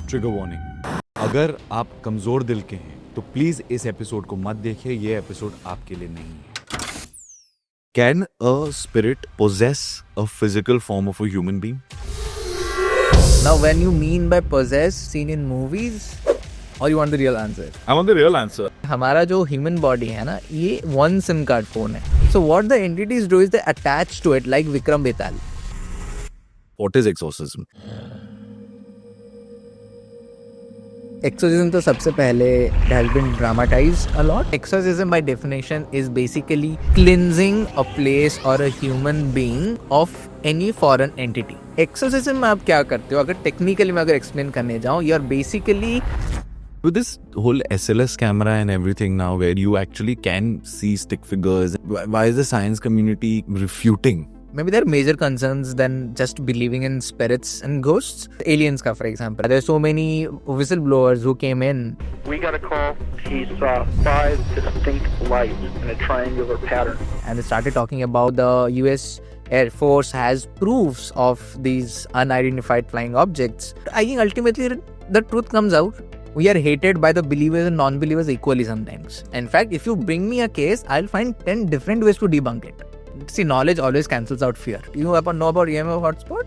Trigger warning. अगर आप कमजोर दिल के हैं तो प्लीज इस एपिसोड को मत देखिए, ये एपिसोड आपके लिए नहीं है। Can a spirit possess a physical form of a human being? Now, when you mean by possess, seen in movies, or you want the real answer? I want the real answer. हमारा जो human body है ना, ये one SIM card phone है. So what the entities do is they attach to it like Vikram Betal. What is exorcism? Exorcism तो सबसे पहले it has been dramatized a lot. Exorcism by definition is basically cleansing a place or a human being of any foreign entity. Exorcism में आप क्या करते हो? अगर technically मैं अगर explain करने जाऊँ, you are basically With this whole SLS camera and everything now, where you actually can see stick figures, why is the science community refuting? maybe there are major concerns than just believing in spirits and ghosts. Aliens ka, for example. There are so many whistleblowers who came in. We got a call. He saw 5 distinct lights in a triangular pattern. And they started talking about the US Air Force has proofs of these unidentified flying objects. I think ultimately the truth comes out. We are hated by the believers and non-believers equally sometimes. In fact, if you bring me a case, I'll find 10 different ways to debunk it. See, knowledge always cancels out fear. You know about EMF hotspot?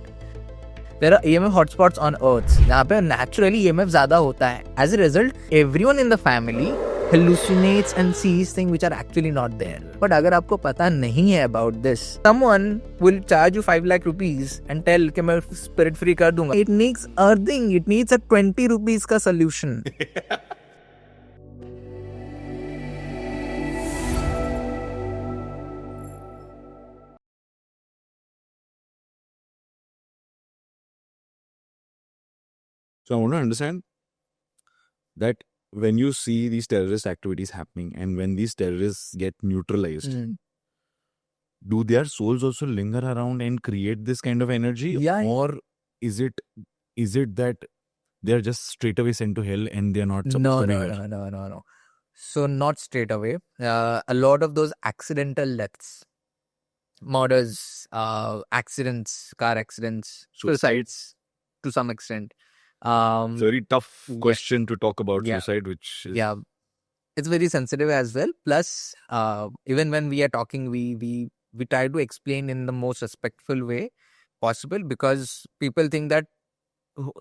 There are EMF hotspots on Earth. जहाँ पे naturally EMF ज़्यादा होता है. As a result, everyone in the family hallucinates and sees things which are actually not there. But अगर आपको पता नहीं है about this, someone will charge you 5 lakh rupees and tell कि मैं spirit free कर दूंगा. It needs earthing. It needs a 20 rupees का solution. So I want to understand that when you see these terrorist activities happening and when these terrorists get neutralized, do their souls also linger around and create this kind of energy? Yeah. Or is it that they're just straight away sent to hell and they're not supposed to be here? No. So not straight away. A lot of those accidental deaths, murders, accidents, car accidents, suicides to some extent. It's a very tough question to talk about suicide, which is... Yeah, it's very sensitive as well. Plus, even when we are talking, we try to explain in the most respectful way possible, because people think that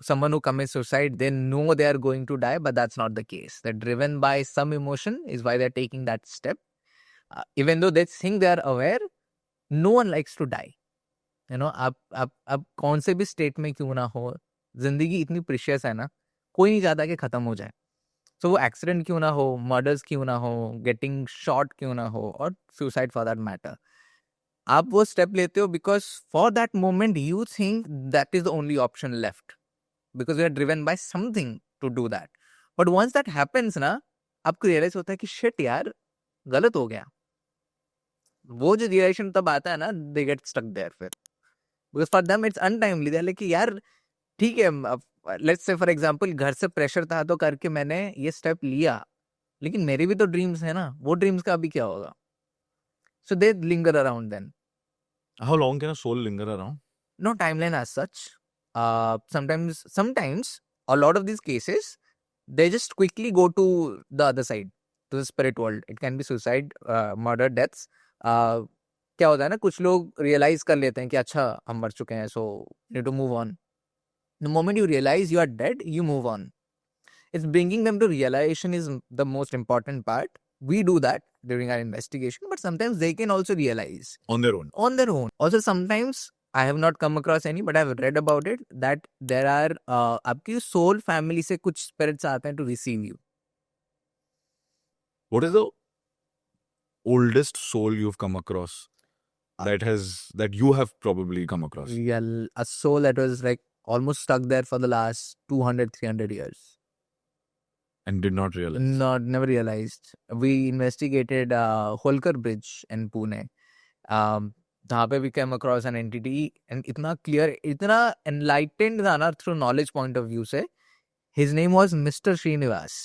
someone who commits suicide, they know they are going to die, but that's not the case. They're driven by some emotion is why they're taking that step. Even though they think they are aware, no one likes to die. You know, आप कौन से भी state में क्यों ना हो, जिंदगी इतनी प्रीशियस है ना, कोई नहीं चाहता कि खत्म हो जाए. So वो एक्सीडेंट क्यों ना हो, मर्डर्स क्यों ना हो, गेटिंग शॉट क्यों ना हो, और सुसाइड फॉर दैट मैटर, आप वो स्टेप लेते हो because for that moment you think that is the only option left, because you are driven by something to do that. But once that happens ना, आपको रियलाइज होता है कि shit यार, गलत हो गया. वो जो रियलाइजेशन तब आता है ना, दे गेट स्टक देयर फिर, because for them it's untimely. They like कि यार ठीक है, लेट्स से फॉर एग्जांपल घर से प्रेशर था तो करके मैंने ये स्टेप लिया, लेकिन मेरे भी तो ड्रीम्स है ना, वो ड्रीम्स का अभी क्या होगा. So they linger around then. How long can a soul linger around? No timeline as such. Sometimes a lot of these cases, they just quickly go to the other side, to the spirit world. It can be suicide, murder, deaths. क्या होता है ना, कुछ लोग realise कर लेते हैं कि अच्छा हम मर चुके हैं, so need to move on. The moment you realize you are dead, you move on. It's bringing them to realization is the most important part. We do that during our investigation, but sometimes they can also realize On their own. Also, sometimes I have not come across any, but I've read about it that there are आपकी soul family से कुछ spirits आते हैं to receive you. What is the oldest soul you've come across that you have probably come across? Yeah, a soul that was like almost stuck there for the last 200-300 years. And did not realize? Never realized. We investigated Holkar Bridge in Pune. जहाँ पे we came across an entity, and इतना clear, इतना enlightened था ना through knowledge point of view से. His name was Mr. Srinivas.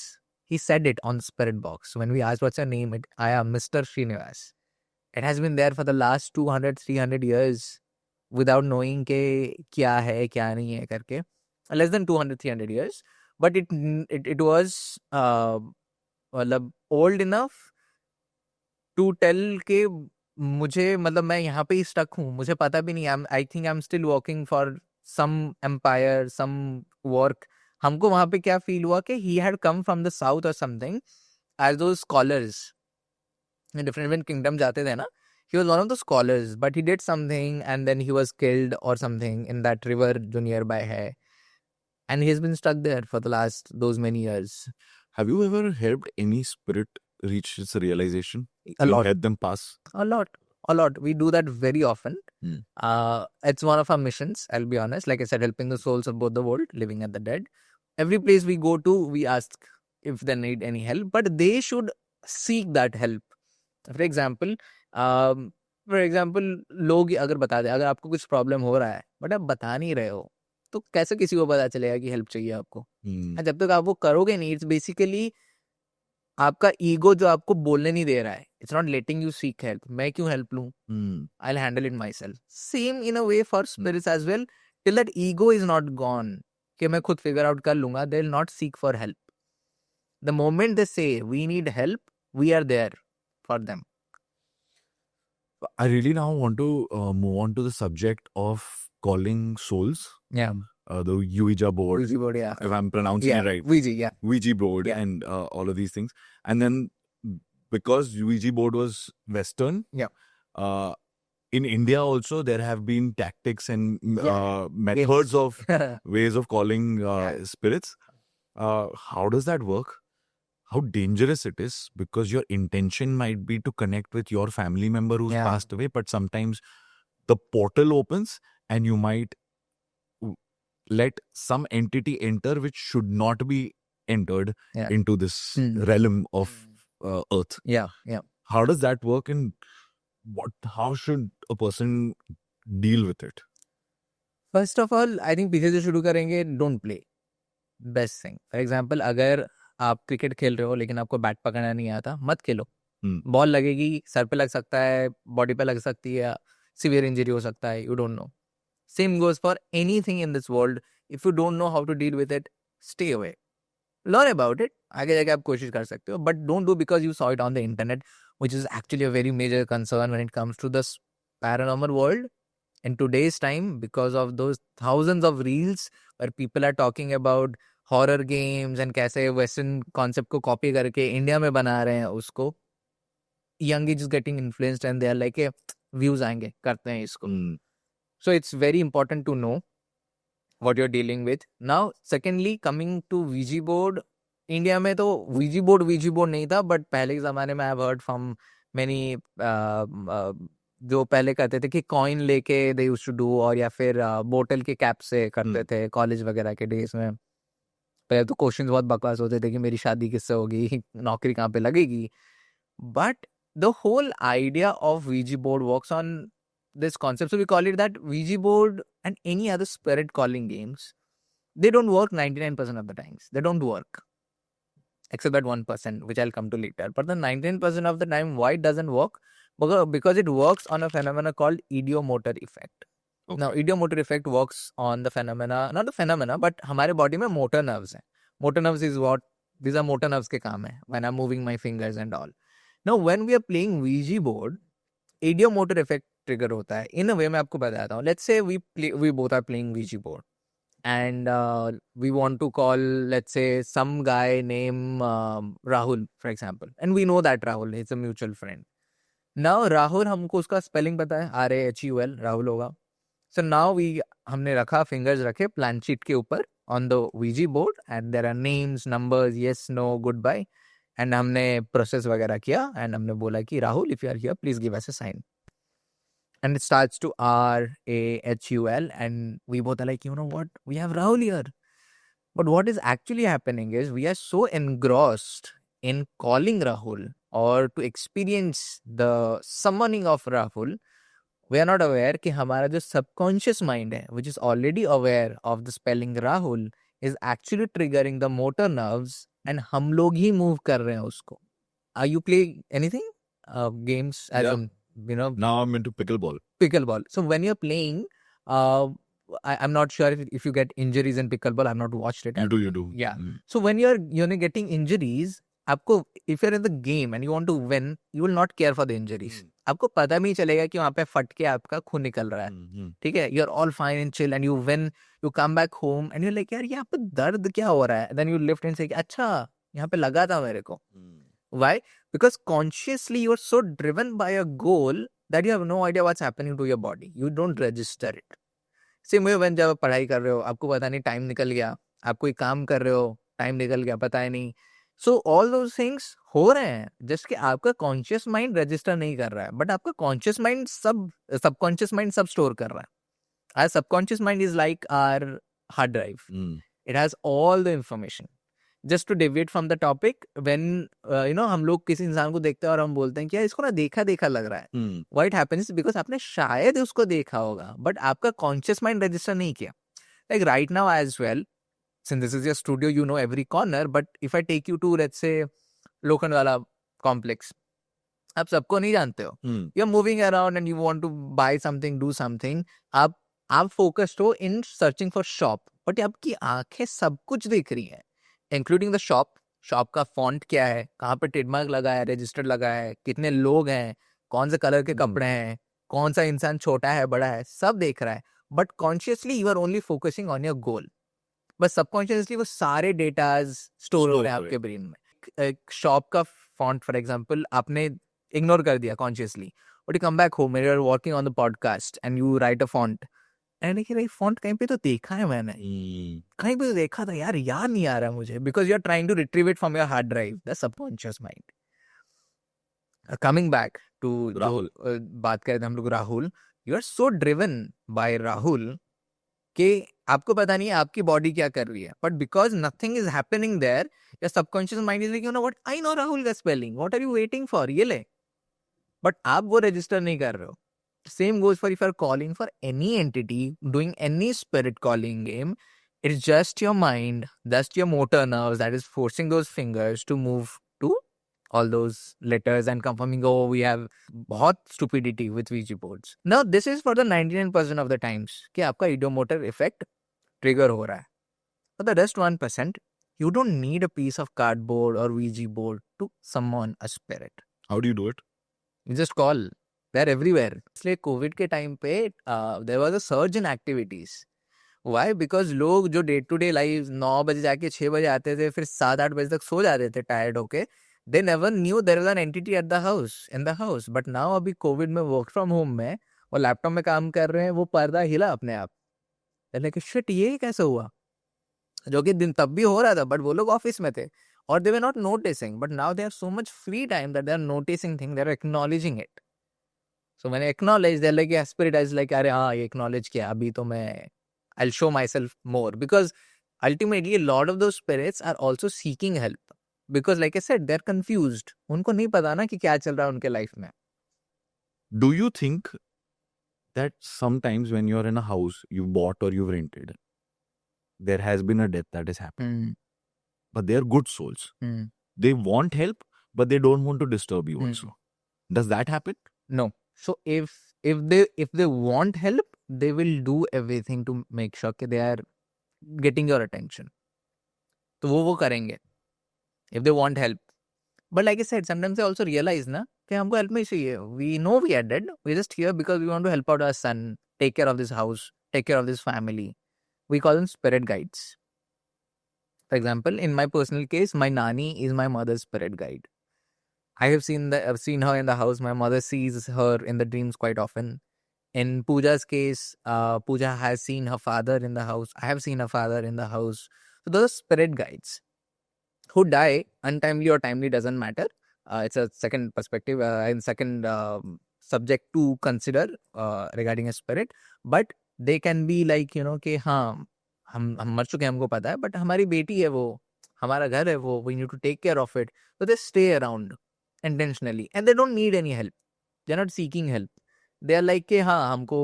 He said it on Spirit Box. When we asked what's your name, I am Mr. Srinivas. It has been there for the last 200-300 years without knowing के क्या है क्या नहीं है करके. Less than 200-300 years. but it was मतलब old enough to tell कि मुझे मतलब मैं यहाँ पे ही stuck हूँ, मुझे पता भी नहीं, I think I'm still working for some empire, some work. हमको वहाँ पे क्या feel हुआ कि he had come from the south or something as those scholars. Different kingdom जाते थे ना, he was one of the scholars, but he did something and then he was killed or something in that river जो nearby है, and he has been stuck there for the last those many years. Have you ever helped any spirit reach its realization? A You lot. help them pass? A lot. We do that very often. It's one of our missions, I'll be honest. Like I said, helping the souls of both the world, living and the dead. Every place we go to, we ask if they need any help, but they should seek that help. For example, लोग अगर बता दे, अगर आपको कुछ problem हो रहा है but आप बता नहीं रहे हो, तो कैसे किसी को पता चलेगा कि हेल्प चाहिए आपको? जब तक आप वो करोगे नहीं, इट्स बेसिकली आपका ईगो जो आपको बोलने नहीं दे रहा है. It's not letting you seek help. मैं क्यों हेल्प लूं? I will handle it myself. Same in a way for spirits as well. Till that ego is not gone कि मैं खुद फिगर आउट कर लूंगा, they will not seek for help. The moment they say we need help, we are there for them. I really now want to move on to the subject of calling souls. Yeah. The Ouija board. Ouija board, yeah. If I'm pronouncing it right. Ouija, yeah. Ouija board, Yeah. and all of these things. And then because Ouija board was Western, in India also there have been tactics and methods of ways of calling spirits. How does that work? How dangerous it is, because your intention might be to connect with your family member who's passed away, but sometimes the portal opens and you might let some entity enter which should not be entered into this realm of earth. Yeah. How does that work, and how should a person deal with it? First of all, I think पीछे से शुरू करेंगे, don't play. Best thing. For example, अगर आप cricket खेल रहे हो लेकिन आपको बैट पकड़ना नहीं आता, मत खेलो. बॉल लगेगी, सर पे लग सकता है, बॉडी पे लग सकती है, सीवियर इंजरी हो सकता है, you don't know. Same goes for anything in this world. If you don't know how to deal with it, stay away. Learn about it. आगे जाके आप कोशिश कर सकते हो, but don't do because you saw it on the internet, which is actually a very major concern when it comes to this paranormal world in today's time, because of those thousands of reels where people are talking about horror games and कैसे western concept को copy करके India में बना रहे हैं उसको. Young age is getting influenced and they are like views आएंगे, करते हैं इसको. So it's very important to know what you're dealing with. Now secondly, coming to Ouija board, India में तो Ouija board नहीं था, but पहले के ज़माने में I've heard from many जो पहले कहते थे कि कॉइन लेके दे यूज्ड टू डू, और या फिर बोतल के कैप से करते थे कॉलेज वगैरह के डेज में. पहले तो क्वेश्चंस बहुत बकवास होते थे कि मेरी शादी किससे होगी, नौकरी कहाँ पे लगेगी. But the whole idea of Ouija board works on this concept. So we call it that Ouija board and any other spirit calling games, they don't work 99% of the times. They don't work. Except that 1%, which I'll come to later. But the 99% of the time, why it doesn't work? Because it works on a phenomena called idiomotor effect. Okay. Now, idiomotor effect works on the phenomena, not the phenomena, but हमारे body में motor nerves हैं. Motor nerves is what? These are motor nerves के काम है. When I'm moving my fingers and all. Now, when we are playing Ouija board, idiomotor effect trigger होता है. In a way, मैं आपको बताता हूँ. Let's say we both are playing Ouija board. And we want to call, let's say, some guy named Rahul, for example. And we know that Rahul is a mutual friend. Now, Rahul, हमको उसका spelling पता है, RAHUL, Rahul होगा. So now हमने रखा, fingers रखे plan sheet के ऊपर on the Ouija board, and there are names, numbers, yes, no, goodbye. And हमने process वगैरह किया, and हमने बोला कि Rahul, if you are here, please give us a sign. And it starts to RAHUL, and we both are like, you know what? We have Rahul here. But what is actually happening is we are so engrossed in calling Rahul or to experience the summoning of Rahul, we are not aware कि हमारा जो subconscious mind है, which is already aware of the spelling Rahul, is actually triggering the motor nerves, and हम लोग ही move कर रहे हैं उसको. Are you playing anything? Games? Yeah. You know, now I'm into pickleball. So when you're playing, I'm not sure if you get injuries in pickleball. I've not watched it. You do. Yeah. So when you're getting injuries, आपको if you're in the game and you want to win, you will not care for the injuries. आपको पता भी नहीं चलेगा कि वहाँ पे फट के आपका खून निकल रहा है. ठीक है, you're all fine and chill and you win, you come back home and you're like यार यहाँ पे दर्द क्या हो रहा है? Then you lift and say अच्छा यहाँ पे लगा था मेरे को. Why? Because consciously you are so driven by a goal that you have no idea what's happening to your body. You don't register it. Same way when जब आप पढ़ाई कर रहे हो, आपको पता नहीं टाइम निकल गया, आप कोई काम कर रहे हो, टाइम निकल गया, पता ही नहीं. सो ऑल दोज थिंग्स हो रहे हैं जस्ट कि आपका कॉन्शियस माइंड रजिस्टर नहीं कर रहा है, बट आपका कॉन्शियस माइंड सबकॉन्शियस माइंड सब स्टोर कर रहा है. Our subconscious mind is like our hard drive. It has all the information. Just to deviate from the topic, when हम लोग किसी इंसान को देखते हैं और हम बोलते हैं कि यार इसको ना देखा देखा लग रहा है. व्हाट हैपेंस बिकॉज आपने शायद उसको देखा होगा बट आपका कॉन्शियस माइंड रजिस्टर नहीं किया. Like right now as well, since this is your studio, you know every corner, but if I take you to, let's say, Lokhandwala complex, आप सबको नहीं जानते हो. You're moving around and you want to buy something, do something. आप focused हो in searching for shop, but आपकी आंखें सब कुछ देख रही हैं, including the shop. शॉप का फॉन्ट क्या है, कहाँ पे ट्रेडमार्क लगा है, रजिस्टर लगा है, कितने लोग हैं, कौन से कलर के कपड़े हैं, कौन सा इंसान छोटा है बड़ा है, सब देख रहा है. But consciously you are only focusing on your goal. बस सबकॉन्शियसली वो सारे डेटाज स्टोर हो रहे हैं आपके ब्रेन में. एक शॉप का फॉन्ट फॉर एग्जांपल आपने इग्नोर कर दिया consciously, but you come back home, you are working on the podcast and you write a font and देखिए भाई फॉन्ट कहीं पे तो देखा है मैंने, कहीं पे तो देखा था यार, याद नहीं आ रहा मुझे, because you are trying to retrieve it from your hard drive, the subconscious mind. Coming back to Rahul, बात करें हम लोग Rahul, you are so driven by Rahul कि आपको पता नहीं है आपकी बॉडी क्या कर रही है, but because nothing is happening there, your subconscious mind is like you know what, I know Rahul का spelling, what are you waiting for, ये ले. बट आप वो रजिस्टर नहीं कर रहे हो. Same goes for if you are calling for any entity, doing any spirit calling game, it's just your mind, just your motor nerves that is forcing those fingers to move to all those letters and confirming, oh, we have बहुत stupidity with Ouija boards. Now, this is for the 99% of the times कि आपका idiomotor effect trigger हो रहा है. For the rest 1%, you don't need a piece of cardboard or Ouija board to summon a spirit. How do you do it? You just call. They're everywhere. इसलिए Covid के time पे there was a surge in activities. Why? Because लोग जो day to day life 9 बजे जाके 6 बजे आते थे, फिर 7-8 बजे तक सो जाते थे टायर्ड होके, they never knew there was an entity at the house, in the house. But now अभी कोविड में वर्क फ्रॉम होम में और लैपटॉप में काम कर रहे हैं, वो पर्दा हिला अपने आप, कि शिट ये कैसे हुआ, जो कि दिन तब भी हो रहा था बट वो लोग ऑफिस में थे और they were not noticing, but now they have so much free time that they are noticing things, they are acknowledging it. So when I acknowledge, they're like, yeah, spirit is like, अरे हाँ ये acknowledge किया, अभी तो मैं I'll show myself more, because ultimately a lot of those spirits are also seeking help, because like I said, they're confused. उनको नहीं पता ना कि क्या चल रहा है उनके लाइफ में. Do you think that sometimes when you're in a house you bought or you've rented, there has been a death that has happened, but they're good souls. They want help, but they don't want to disturb you also. Does that happen? No. So if they want help, they will do everything to make sure that they are getting your attention. तो वो करेंगे if they want help. But like I said, sometimes they also realize ना कि हमको help नहीं चाहिए. We know we are dead. We're just here because we want to help out our son, take care of this house, take care of this family. We call them spirit guides. For example, in my personal case, my nani is my mother's spirit guide. I have seen her in the house. My mother sees her in the dreams quite often. In Pooja's case, Pooja has seen her father in the house. I have seen her father in the house. So those are spirit guides who die untimely or timely, doesn't matter. It's a second perspective and second subject to consider regarding a spirit. But they can be like, कि हाँ हम मर चुके हैं, हमको पता है, but हमारी बेटी है वो, हमारा घर है वो, we need to take care of it. So they stay around intentionally and they don't need any help. They're not seeking help. They are like कि हाँ हमको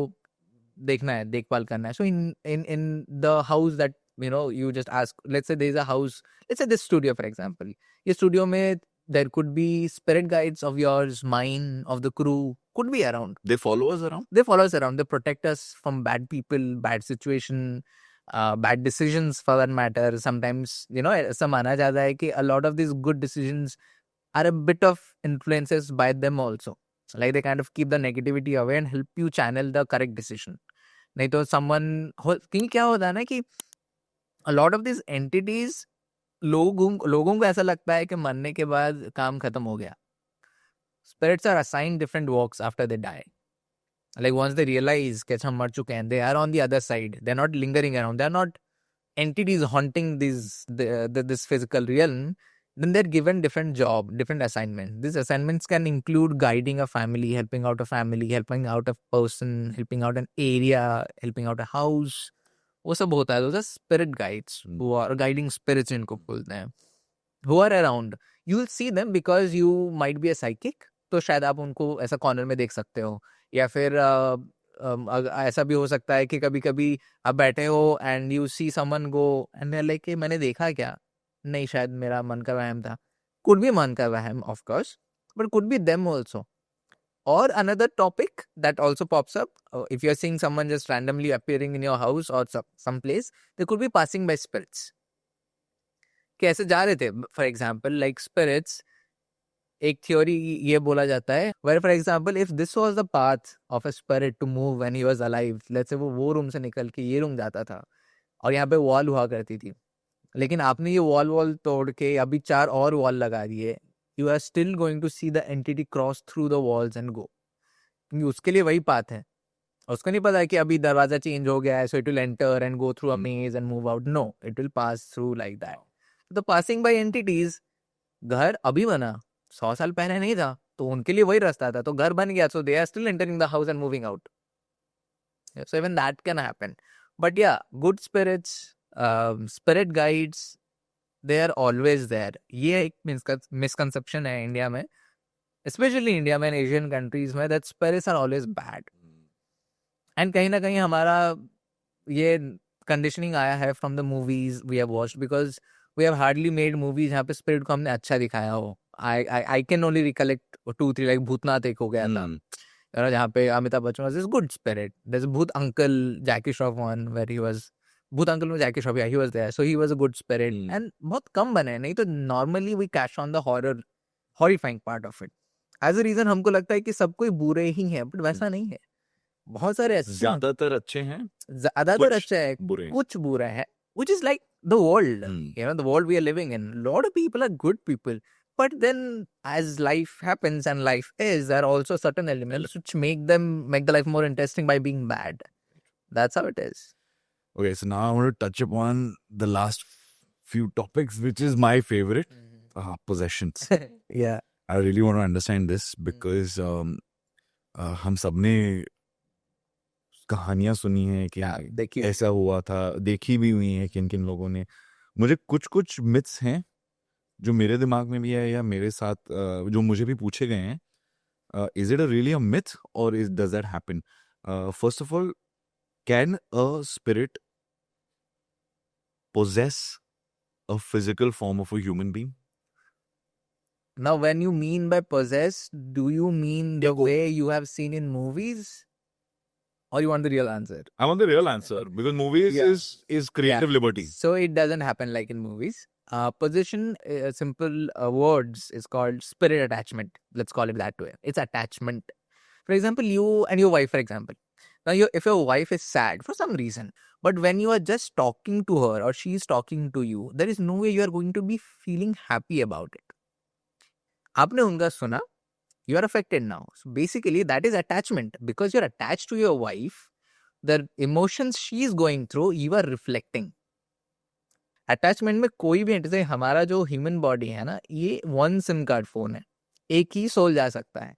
देखना है, देखभाल करना है. So in the house that you just ask, let's say there is a house, let's say this studio for example, ये studio में there could be spirit guides of yours, mine, of the crew, could be around. They follow us around. They follow us around. They protect us from bad people, bad situation, bad decisions for that matter. Sometimes, ऐसा माना जाता है कि a lot of these good decisions are a bit of influences by them also. Like they kind of keep the negativity away and help you channel the correct decision. नहीं तो क्योंकि क्या होता है ना कि a lot of these entities, लोगों को ऐसा लगता है कि मरने के बाद काम खत्म हो गया. Spirits are assigned different walks after they die. Like once they realize कि हम मर चुके हैं, they are on the other side. They're not lingering around. They're not entities haunting this physical realm. Then they're given different job, different assignments. These assignments can include guiding a family, helping out a family, helping out a person, helping out an area, helping out a house. वो सब होता है. Those are spirit guides who are guiding spirits, इनको बोलते हैं. Who are around. You'll see them because you might be a psychic. तो शायद आप उनको ऐसा कॉर्नर में देख सकते हो. या फिर ऐसा भी हो सकता है कि कभी कभी आप बैठे हो and you see someone go and like मैंने देखा क्या, नहीं शायद मेरा मन का वहम था. कुड बी मन का वहम of course, but could be them also. Or another topic that also pops up, if you're seeing someone just randomly appearing in your house or some place, they could be passing by spirits. कैसे जा रहे थे, for example, like spirits, एक theory ये बोला जाता है, where for example, if this was the path of a spirit to move when he was alive, let's say वो रूम से निकल के ये रूम जाता था और यहाँ पे वॉल हुआ करती थी, लेकिन आपने ये वॉल तोड़ के अभी 4 और वॉल लगा दिए, you are still going to see the entity cross through the walls and go. क्योंकि उसके लिए वही पाथ है. उसको नहीं पता है कि अभी दरवाजा चेंज हो गया है, so it will enter and go through a maze and move out. No, it will pass through like that. The passing by entities, घर अभी बना, 100 साल पहले नहीं था, तो उनके लिए वही रास्ता था, तो घर बन गया, so they are still entering the house and moving out. So even that can happen. But yeah, good spirits, spirit guides, they are always there. ये एक misconception है इंडिया में, especially इंडिया में and Asian countries में, that spirits are always bad. And कहीं ना कहीं हमारा ये conditioning आया है from the movies we have watched, because we have hardly made movies जहाँ पे spirit को हमने अच्छा दिखाया हो. I can only recollect 2-3, like Bhootnath एक हो गया था, जहाँ पे Amitabh Bachchan was this good spirit. There's Bhoot Uncle, Jackie Shroff one, where he was Bhoot Uncle में Jackie Shroff, yeah, he was there, so he was a good spirit. And बहुत कम बने, नहीं तो normally we cash on the horrifying part of it. As a reason हमको लगता है कि सब कोई बुरे ही हैं, but वैसा नहीं है. बहुत सारे अच्छे, ज्यादातर अच्छे हैं, ज्यादातर अच्छे हैं, बुरे, कुछ बुरे हैं, which is like the world, the world we are living in. A lot of people are good people, but then as life happens and life is, there are also certain elements which make the life more interesting by being bad. That's how it is. Okay, so now I want to touch upon the last few topics, which is my favorite, possessions. Yeah. I really want to understand this because हम सबने कहानियां सुनी है कि ऐसा हुआ था, देखी भी हुई है किन किन लोगों ने. मुझे कुछ मिथ्स हैं जो मेरे दिमाग में भी है या मेरे साथ जो मुझे भी पूछे गए हैं. Is it a really a myth or does that happen? First of all, can a spirit possess a physical form of a human being? Now, when you mean by possess, do you mean the way you have seen in movies? Or you want the real answer? I want the real answer because movies is creative liberty. So it doesn't happen like in movies. Possession, simple words, is called spirit attachment. Let's call it that way. It's attachment. For example, you and your wife, for example. Now, if your wife is sad for some reason, but when you are just talking to her or she is talking to you, there is no way you are going to be feeling happy about it. आपने उनका सुना, you are affected now. So basically, that is attachment. Because you're attached to your wife, the emotions she is going through, you are reflecting. Attachment में कोई भी, जैसे हमारा जो human body है ना, ये 1 SIM कार्ड फोन है, एक ही सोल जा सकता है.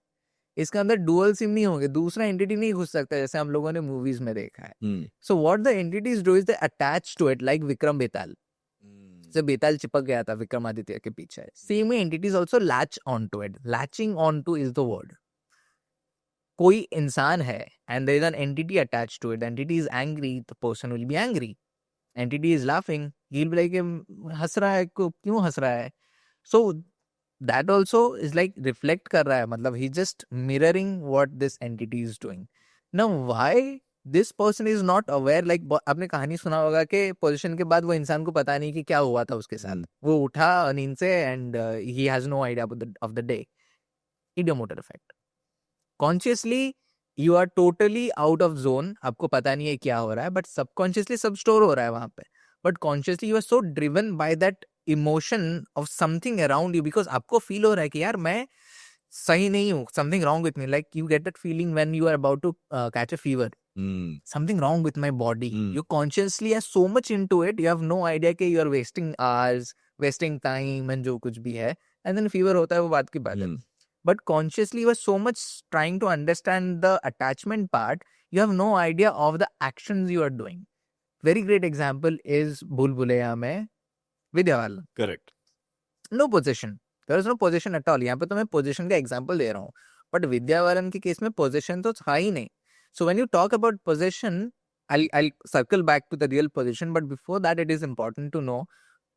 इसके अंदर डुअल सिम नहीं होंगे, दूसरा एंटिटी नहीं घुस सकता जैसे हम लोगों ने मूवीज में देखा है. So what the entities do is they attach to it, like Vikram Betal. जब बेताल चिपक गया था विक्रमादित्य के पीछे, same entities also latch on to it. Latching on to is the word. कोई इंसान है and there is an entity attached to it. Entity is angry, the person will be angry. Entity is laughing, he will be like हंस रहा है, क्यों हंस रहा है. सो that also is like reflect कर रहा है, मतलब he just mirroring what this entity is doing. Now why this person is not aware, like आपने कहानी सुना होगा कि पोजीशन के बाद वो इंसान को पता नहीं कि क्या हुआ था उसके साथ, वो उठा नींद से and he has no idea of the day. Ideomotor effect. Consciously you are totally out of zone, आपको पता नहीं है क्या हो रहा है, but subconsciously सब स्टोर हो रहा है वहां पे, but consciously you are so driven by that emotion of something around you, because आपको feel हो रहा है कि यार मैं सही नहीं हूँ, something wrong with me, like you get that feeling when you are about to catch a fever, something wrong with my body. You consciously are so much into it, you have no idea कि you are wasting hours, wasting time and जो कुछ भी है, and then fever होता है, वो बात की बात है. But consciously you are so much trying to understand the attachment part, you have no idea of the actions you are doing. Very great example is Bhool Bhulaiya mein Vidya Balan. Correct. No possession. There is no possession at all. यहाँ पे तो मैं possession का example दे रहा हूँ. But Vidya Balan के case में possession तो था ही नहीं. So when you talk about possession, I'll circle back to the real possession. But before that, it is important to know,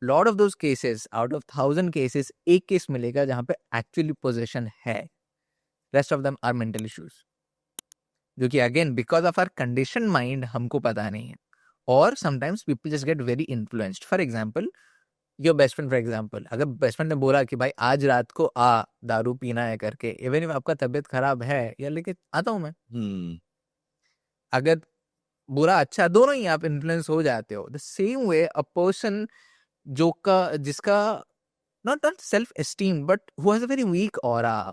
lot of those cases, out of 1,000 cases, एक case मिलेगा जहाँ पे actually possession है. Rest of them are mental issues. जो कि again because of our conditioned mind हमको पता नहीं है. Or sometimes people just get very influenced. For example, your best friend, for example, अगर best friend ने बोला कि भाई आज रात को आ दारू पीना है करके, even if आपका तबीयत खराब है, या लेके आता हूँ मैं, अगर बुरा अच्छा दोनों ही आप इन्फ्लुएंस हो जाते हो. The same way a person जिसका not self esteem but who has a very weak aura,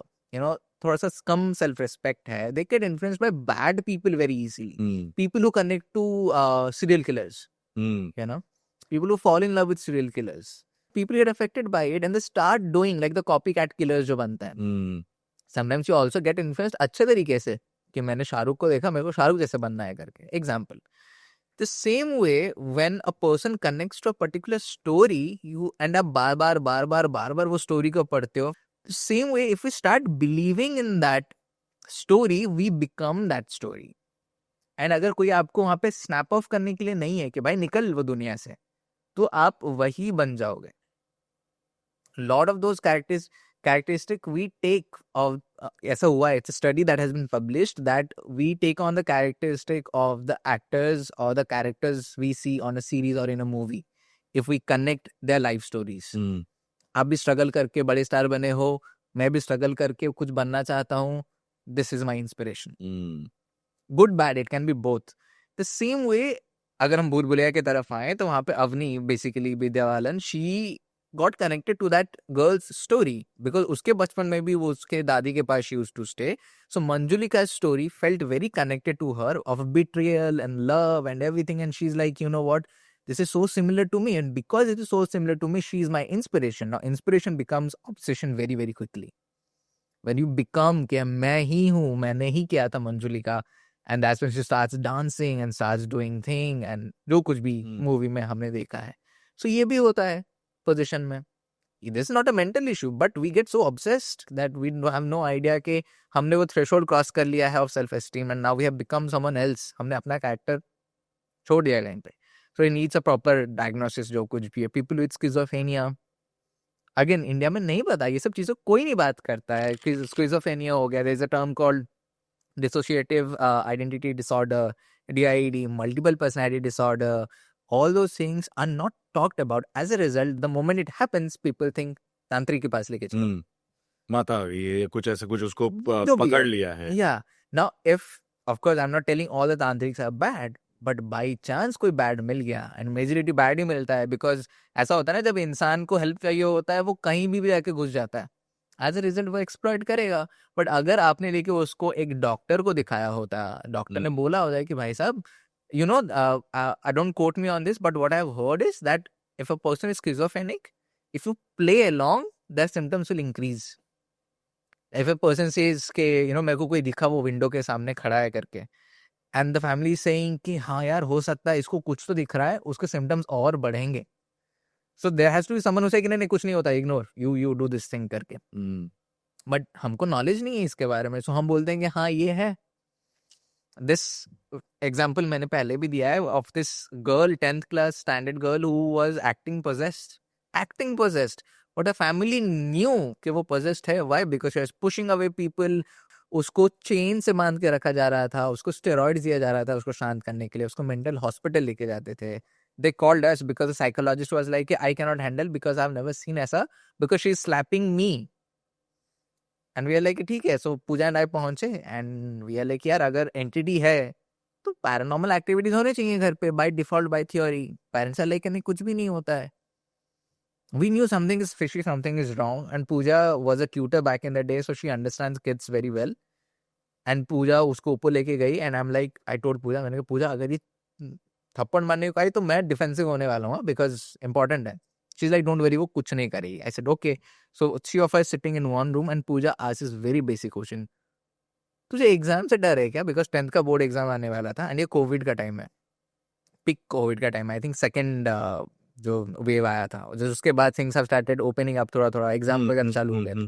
थोड़ा सा कम self respect है, they get influenced by bad people very easily. People who connect to serial killers, people who fall in love with serial killers, people get affected by it and they start doing like the copycat killers जो बनते हैं. Sometimes you also get influenced अच्छे तरीके से कि मैंने शाहरुख को देखा, मेरे को शाहरुख जैसे बनना है करके. Example. The same way when a person connects to a particular story, you end up बार बार वो story को पढ़ते हो. The same way if we start believing in that story, we become that story. And अगर कोई आपको वहाँ पे snap off करने के लिए नहीं है कि भाई निकल वो दुनिया से, तो आप वही बन जाओगे. Lot of those characteristic we take of ऐसा हुआ है, it's a study that has been published that we take on the characteristic of the actors or the characters we see on a series or in a movie if we connect their life stories. आप भी struggle करके बड़े star बने हो, मैं भी struggle करके कुछ बनना चाहता हूँ, this is my inspiration. Good bad, it can be both. The same way अगर हम भूल भुलैया की तरफ आए तो वहाँ पे Avani basically Vidya Balan, she got connected to that girl's story because उसके बचपन में भी वो उसके दादी के पास she used to stay. So Manjulika's story felt very connected to her of betrayal and love and everything, and she's like, you know what, this is so similar to me, and because it is so similar to me, she is my inspiration. Now inspiration becomes obsession very very quickly when you become कि मैं ही हूँ, मैंने ही किया था Manjulika, and that's when she starts dancing and starts doing thing and जो कुछ भी movie में हमने देखा है. So ये भी होता है position में. This is not a mental issue, but we get so obsessed that we have no idea कि हमने वो threshold cross कर लिया है of self esteem and now we have become someone else. हमने अपना character छोड़ दिया कहीं पे. So it needs a proper diagnosis जो कुछ भी है. People with schizophrenia, again India में नहीं पता, ये सब चीज़ों कोई नहीं बात करता है. Schizophrenia हो गया, there is a term called dissociative identity disorder, DID, multiple personality disorder. All those things are not talked about. As a result, the moment it happens, people think तांत्रिक के पास लेके चलो. माता ये कुछ ऐसा कुछ उसको जो भी पकड़ है. लिया है. Yeah. Now, if of course I'm not telling all the tantrics are bad, but by chance कोई bad मिल गया, and majority bad ही मिलता है, because ऐसा होता है ना जब इंसान को help चाहिए होता है वो कहीं भी जाके घुस जाता है. As a result वो exploit करेगा. But अगर आपने लेके उसको एक डॉक्टर को दिखाया होता, डॉक्टर ने बोला होता है कि भाई साहब, I don't quote me on this, but what I have heard is that if a person is schizophrenic, if you play along, their symptoms will increase. If a person says कि मेरे को कोई दिखा वो विंडो के सामने खड़ा है करके, and the family is saying कि हाँ यार हो सकता है इसको कुछ तो दिख रहा है, उसके symptoms और बढ़ेंगे. So there has to be someone who say कि नहीं कुछ नहीं होता, ignore, you do this thing करके. But हमको knowledge नहीं है इसके बारे में, so हम बोलते हैं कि हाँ ये है. This example मैंने पहले भी दिया है of this girl, 10th class standard girl who was acting possessed. But a family new कि वो possessed है. Why? Because she was pushing away people. उसको चेन से बांध के रखा जा रहा था, उसको स्टेरॉइड्स दिया जा रहा था उसको शांत करने के लिए, उसको मेंटल हॉस्पिटल लेके जाते थे. They called us because the psychologist was like, I cannot handle because I've never seen ऐसा, because she's slapping me. And we are like, ठीक है. So पूजा and I पहुंचे and we are like, यार अगर entity है तो paranormal activities होने चाहिए घर पे by default, by theory. Parents are like नहीं, कुछ भी नहीं होता है. We knew something is fishy, something is wrong, and Pooja was a tutor back in the day, so she understands kids very well. And Pooja उसको ऊपर लेके गई, and I'm like, I told Pooja, मैंने कहा पूजा अगर ये थप्पड़ मारने को आई तो मैं डिफेंसिव होने वाला हूँ, because important है. She's like, don't worry, वो कुछ नहीं करेगी. I said, okay. So three of us sitting in one room, and Pooja asked this very basic question. तुझे एग्जाम से डर है क्या? बिकॉज 10th का बोर्ड एग्जाम आने वाला था, एंड ये कोविड का टाइम है, पिक कोविड का टाइम. आई थिंक सेकंड जो वेव आया था, जो उसके बाद things have started opening up थोड़ा थोड़ा, एग्जाम वगैरह चालू हो गए थे.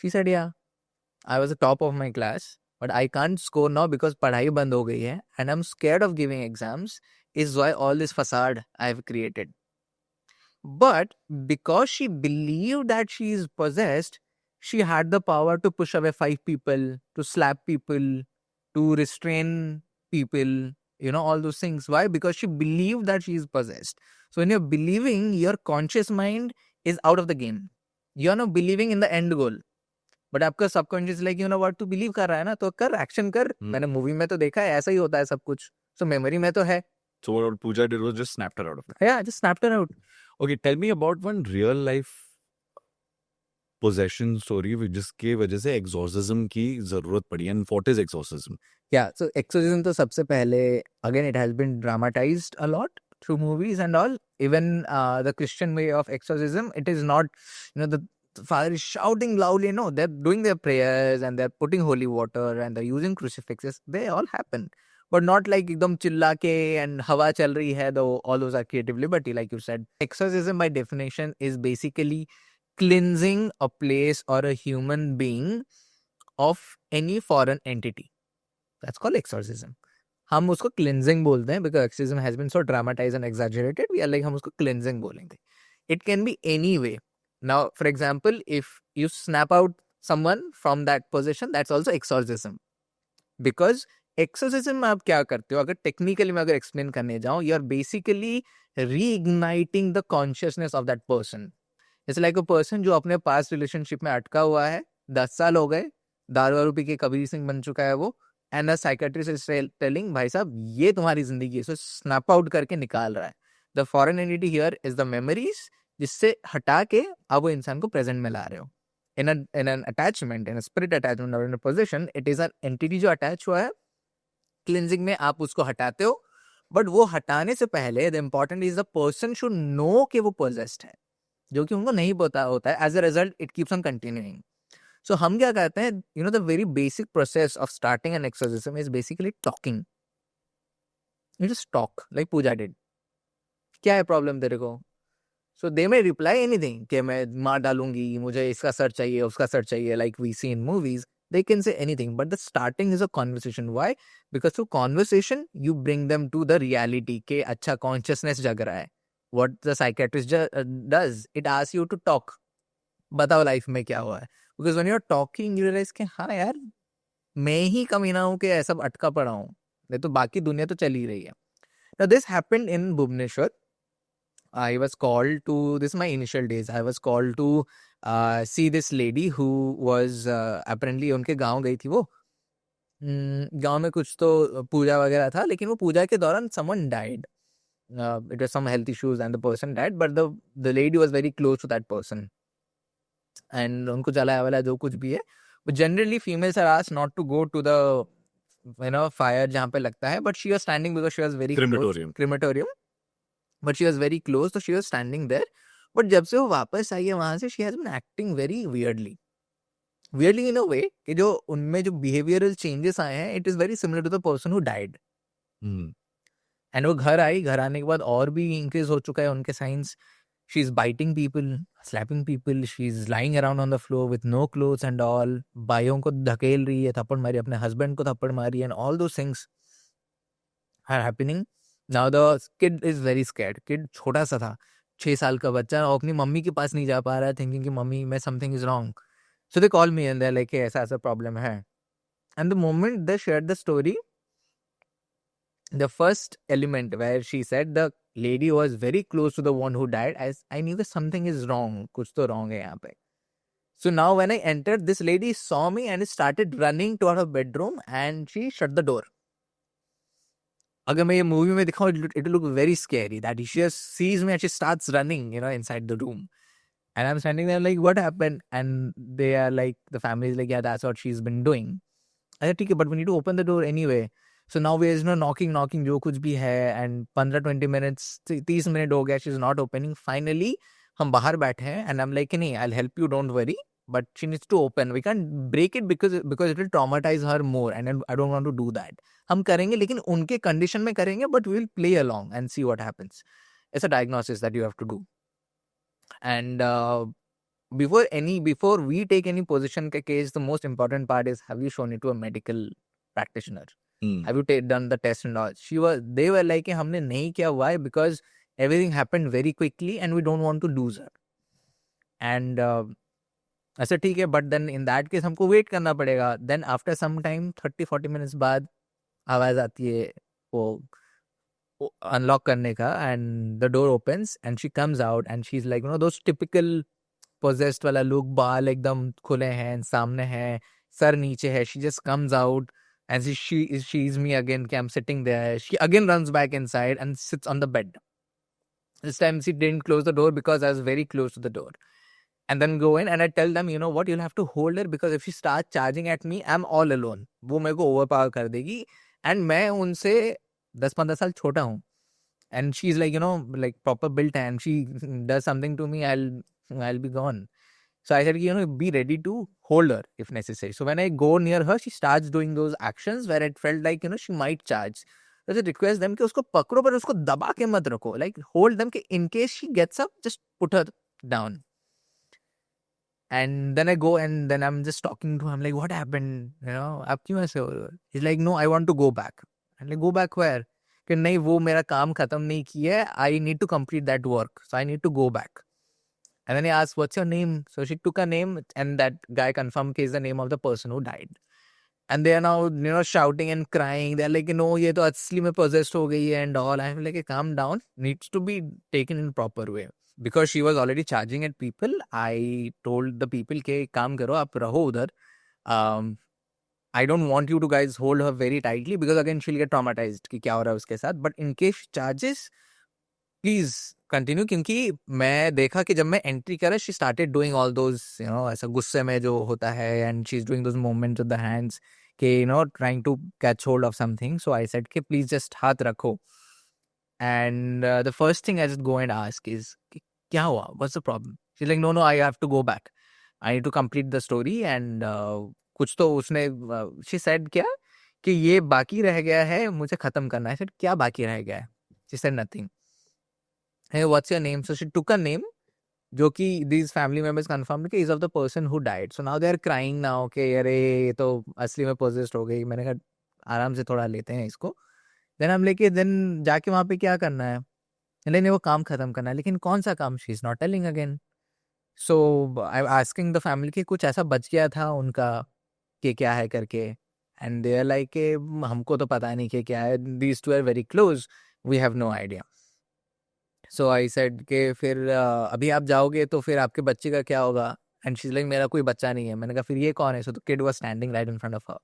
शी सेड, या I was the top of my class but I can't score now because पढ़ाई बंद हो गई है and I am scared of giving exams, is why all this facade I have created. But because she believed that she is possessed, she had the power to push away 5 people, to slap people, to restrain people, all those things. Why? Because she believed that she is possessed. So when you're believing, your conscious mind is out of the game. You're not believing in the end goal. But आपका subconscious like, what to believe कर रहा है ना, तो कर, action कर. मैंने movie में तो देखा है, ऐसा ही होता है सब कुछ. So memory में तो है. So what Pooja did was just snapped her out of it. Yeah, just snapped her out. Okay, tell me about one real life possession story जिसके वजह से exorcism की जरूरत पड़ी. And what is exorcism? Yeah, so exorcism तो सबसे पहले, again it has been dramatized a lot through movies and all. Even the Christian way of exorcism, it is not, the father is shouting loudly. No, they're doing their prayers and they're putting holy water and they're using crucifixes. They all happen. But not like एकदम चिल्ला के and हवा चल रही है, though all those are creative liberty, like you said. Exorcism by definition is basically cleansing a place or a human being of any foreign entity. That's called exorcism. हम उसको cleansing बोलते हैं because exorcism has been so dramatized and exaggerated. We are like, हम उसको cleansing बोलेंगे. It can be any way. Now, for example, if you snap out someone from that position, that's also exorcism. Because exorcism में आप क्या करते हो, अगर technically मैं अगर एक्सप्लेन करने जाऊँ, you are basically reigniting the consciousness of that person. It's like a person जो अपने पास रिलेशनशिप में अटका हुआ है, 10 साल हो गए, दारू वारू पी के कबीर सिंह बन चुका है वो, and a psychiatrist is telling, भाई साहब ये तुम्हारी जिंदगी है, सो स्नैप आउट करके निकाल रहा है. The foreign entity here is the memories, जिससे हटा के आप वो इंसान को प्रेजेंट में ला रहे हो. in an attachment, in a spirit attachment or in a possession, it is an entity जो अटैच हुआ है. क्लिनजिंग में आप उसको हटाते हो, बट वो हटाने से पहले the important is the person should know कि वो पोजेस्ड है, जो कि उनको नहीं पता होता है. As a result it keeps on continuing. So हम क्या कहते हैं, the very basic process of starting an exorcism is basically talking. You just talk like Pooja did. क्या है प्रॉब्लम तेरे को? सो दे मे रिप्लाई एनीथिंग कि मैं मार डालूंगी, मुझे इसका सर चाहिए, उसका सर चाहिए, like we see in movies. They can say anything, but the starting is a conversation. Why? Because through conversation, you bring them to the reality के अच्छा consciousness जग रहा है. What the psychiatrist does, it asks you to talk. बताओ life में क्या हुआ है. Because when you're talking, you realize कि हाँ यार, मैं ही कमीना हूँ कि ऐसा अटका पड़ा हूँ, नहीं तो बाकी दुनिया तो चल ही रही है. Now this happened in Bhubaneswar. I was called to, this is my initial days, I was called to see this lady who was apparently उनके गांव गई थी वो. गांव में कुछ तो पूजा वगैरह था, लेकिन वो पूजा के दौरान someone died. It was some health issues and the person died, but the lady was very close to that person. And उनको जलाया वाला जो कुछ भी है. But generally females are asked not to go to the fire जहाँ पे लगता है, but she was standing because she was very crematorium. But she was very close, so she was standing there. But जब से वो वापस आई है वहां से, she has been acting very weirdly in a way कि जो उनमें जो behavioral changes आए हैं, it is very similar to the person who died. And वो घर आई, घर आने के बाद और भी increase हो चुका है उनके signs. She is biting people, slapping people, she is lying around on the floor with no clothes and all. भाइयों को धकेल रही है, थप्पड़ मारी, अपने husband को थप्पड़ मारी, and all those things are happening. Now the kid is very scared. Kid छोटा सा था, 6 साल का बच्चा और अपनी मम्मी के पास नहीं जा पा रहा है, थिंकिंग कि मम्मी मैं something is wrong. So they call me and they like ऐसा ऐसा प्रॉब्लम है. And the moment they share the story, the first element where she said the lady was very close to the one who died, as I knew that something is wrong, kuch to wrong hai yahan pe. So now when I entered, this lady saw me and started running to her bedroom and she shut the door. Agar main ye movie mein dikhaun, it will look very scary that she just sees me and she starts running, inside the room. And I'm standing there like, what happened? And they are like, the family is like, yeah, that's what she's been doing. I said, okay, but we need to open the door anyway. So now we are knocking, जो कुछ भी है, and 15-20 minutes, 30 minutes हो गया, she's not opening. Finally, हम बाहर बैठे हैं, and I'm like, नहीं, I'll help you, don't worry. But she needs to open. We can't break it because it will traumatize her more, and I don't want to do that. हम करेंगे, लेकिन उनके condition में करेंगे, but we'll play along and see what happens. It's a diagnosis that you have to do. And before we take any position ka case, the most important part is, have you shown it to a medical practitioner? Have you done the test and all? They were like, हमने नहीं किया. Why? Because everything happened very quickly and we don't want to lose her. And ऐसा ठीक है, but then in that case हमको wait करना पड़ेगा. Then after some time, 30-40 minutes बाद आवाज आती है वो unlock करने का, and the door opens and she comes out and she's like, those typical possessed वाला look, बाल एकदम खुले हैं, सामने है, सर नीचे है. She just comes out and she sees me again. I'm sitting there. She again runs back inside and sits on the bed. This time she didn't close the door because I was very close to the door. And then go in and I tell them, you know what, you'll have to hold her because if she starts charging at me, I'm all alone. वो मेरे को overpower कर देगी. And मैं उनसे 10-15 साल छोटा हूँ. And she's like, like proper built, and she does something to me, I'll be gone. So I said, be ready to hold her if necessary. So when I go near her, she starts doing those actions where it felt like, she might charge. So I request them कि उसको पकड़ो पर उसको दबा के मत रखो. Like hold them कि in case she gets up, just put her down. And then I go and then I'm just talking to him like, what happened? आप क्यों ऐसे हो रहे हो? He's like, no, I want to go back. I'm like, go back where? कि नहीं, वो मेरा काम खत्म नहीं किया है. I need to complete that work. So I need to go back. And then he asked, what's your name? So she took a name and that guy confirmed is the name of the person who died. And they are now, shouting and crying. They're like, ये तो असली में possessed हो गई है and all. I'm like, calm down. Needs to be taken in proper way. Because she was already charging at people, I told the people कि काम करो, आप रहो उधर. I don't want you to guys hold her very tightly because again she'll get traumatized कि क्या हो रहा है उसके साथ. But in case charges, please continue. क्योंकि मैं देखा कि जब मैं entry करा, she started doing all those, ऐसा गुस्से में जो होता है, and she's doing those movements with the hands कि, trying to catch hold of something. So I said कि please just हाथ रखो. And the first thing I just go and ask is, क्या हुआ? What's the problem? She's like, no, I have to go back. I need to complete the story. And कुछ तो उसने, she said क्या? कि ये बाकी रह गया है, मुझे खत्म करना है. I said, क्या बाकी रह गया है? She said nothing. Hey, what's your name? So she took a name, जो कि these family members confirmed कि is of the person who died. So now they are crying now कि अरे ये तो असली में possessed हो गई. मैंने कहा आराम से थोड़ा लेते हैं इसको. Then I'm like, then जाके वहाँ पे क्या करना है? लेकिन वो काम खत्म करना है, लेकिन कौन सा काम? She's not telling again. So I'm asking the family कि कुछ ऐसा बच गया था उनका कि क्या है करके. And they're like कि हमको तो पता नहीं कि क्या है. These two are very close. We have no idea. So I said कि फिर अभी आप जाओगे तो फिर आपके बच्चे का क्या होगा? And she's like, मेरा कोई बच्चा नहीं है. मैंने कहा फिर ये कौन है? So the kid was standing right in front of her.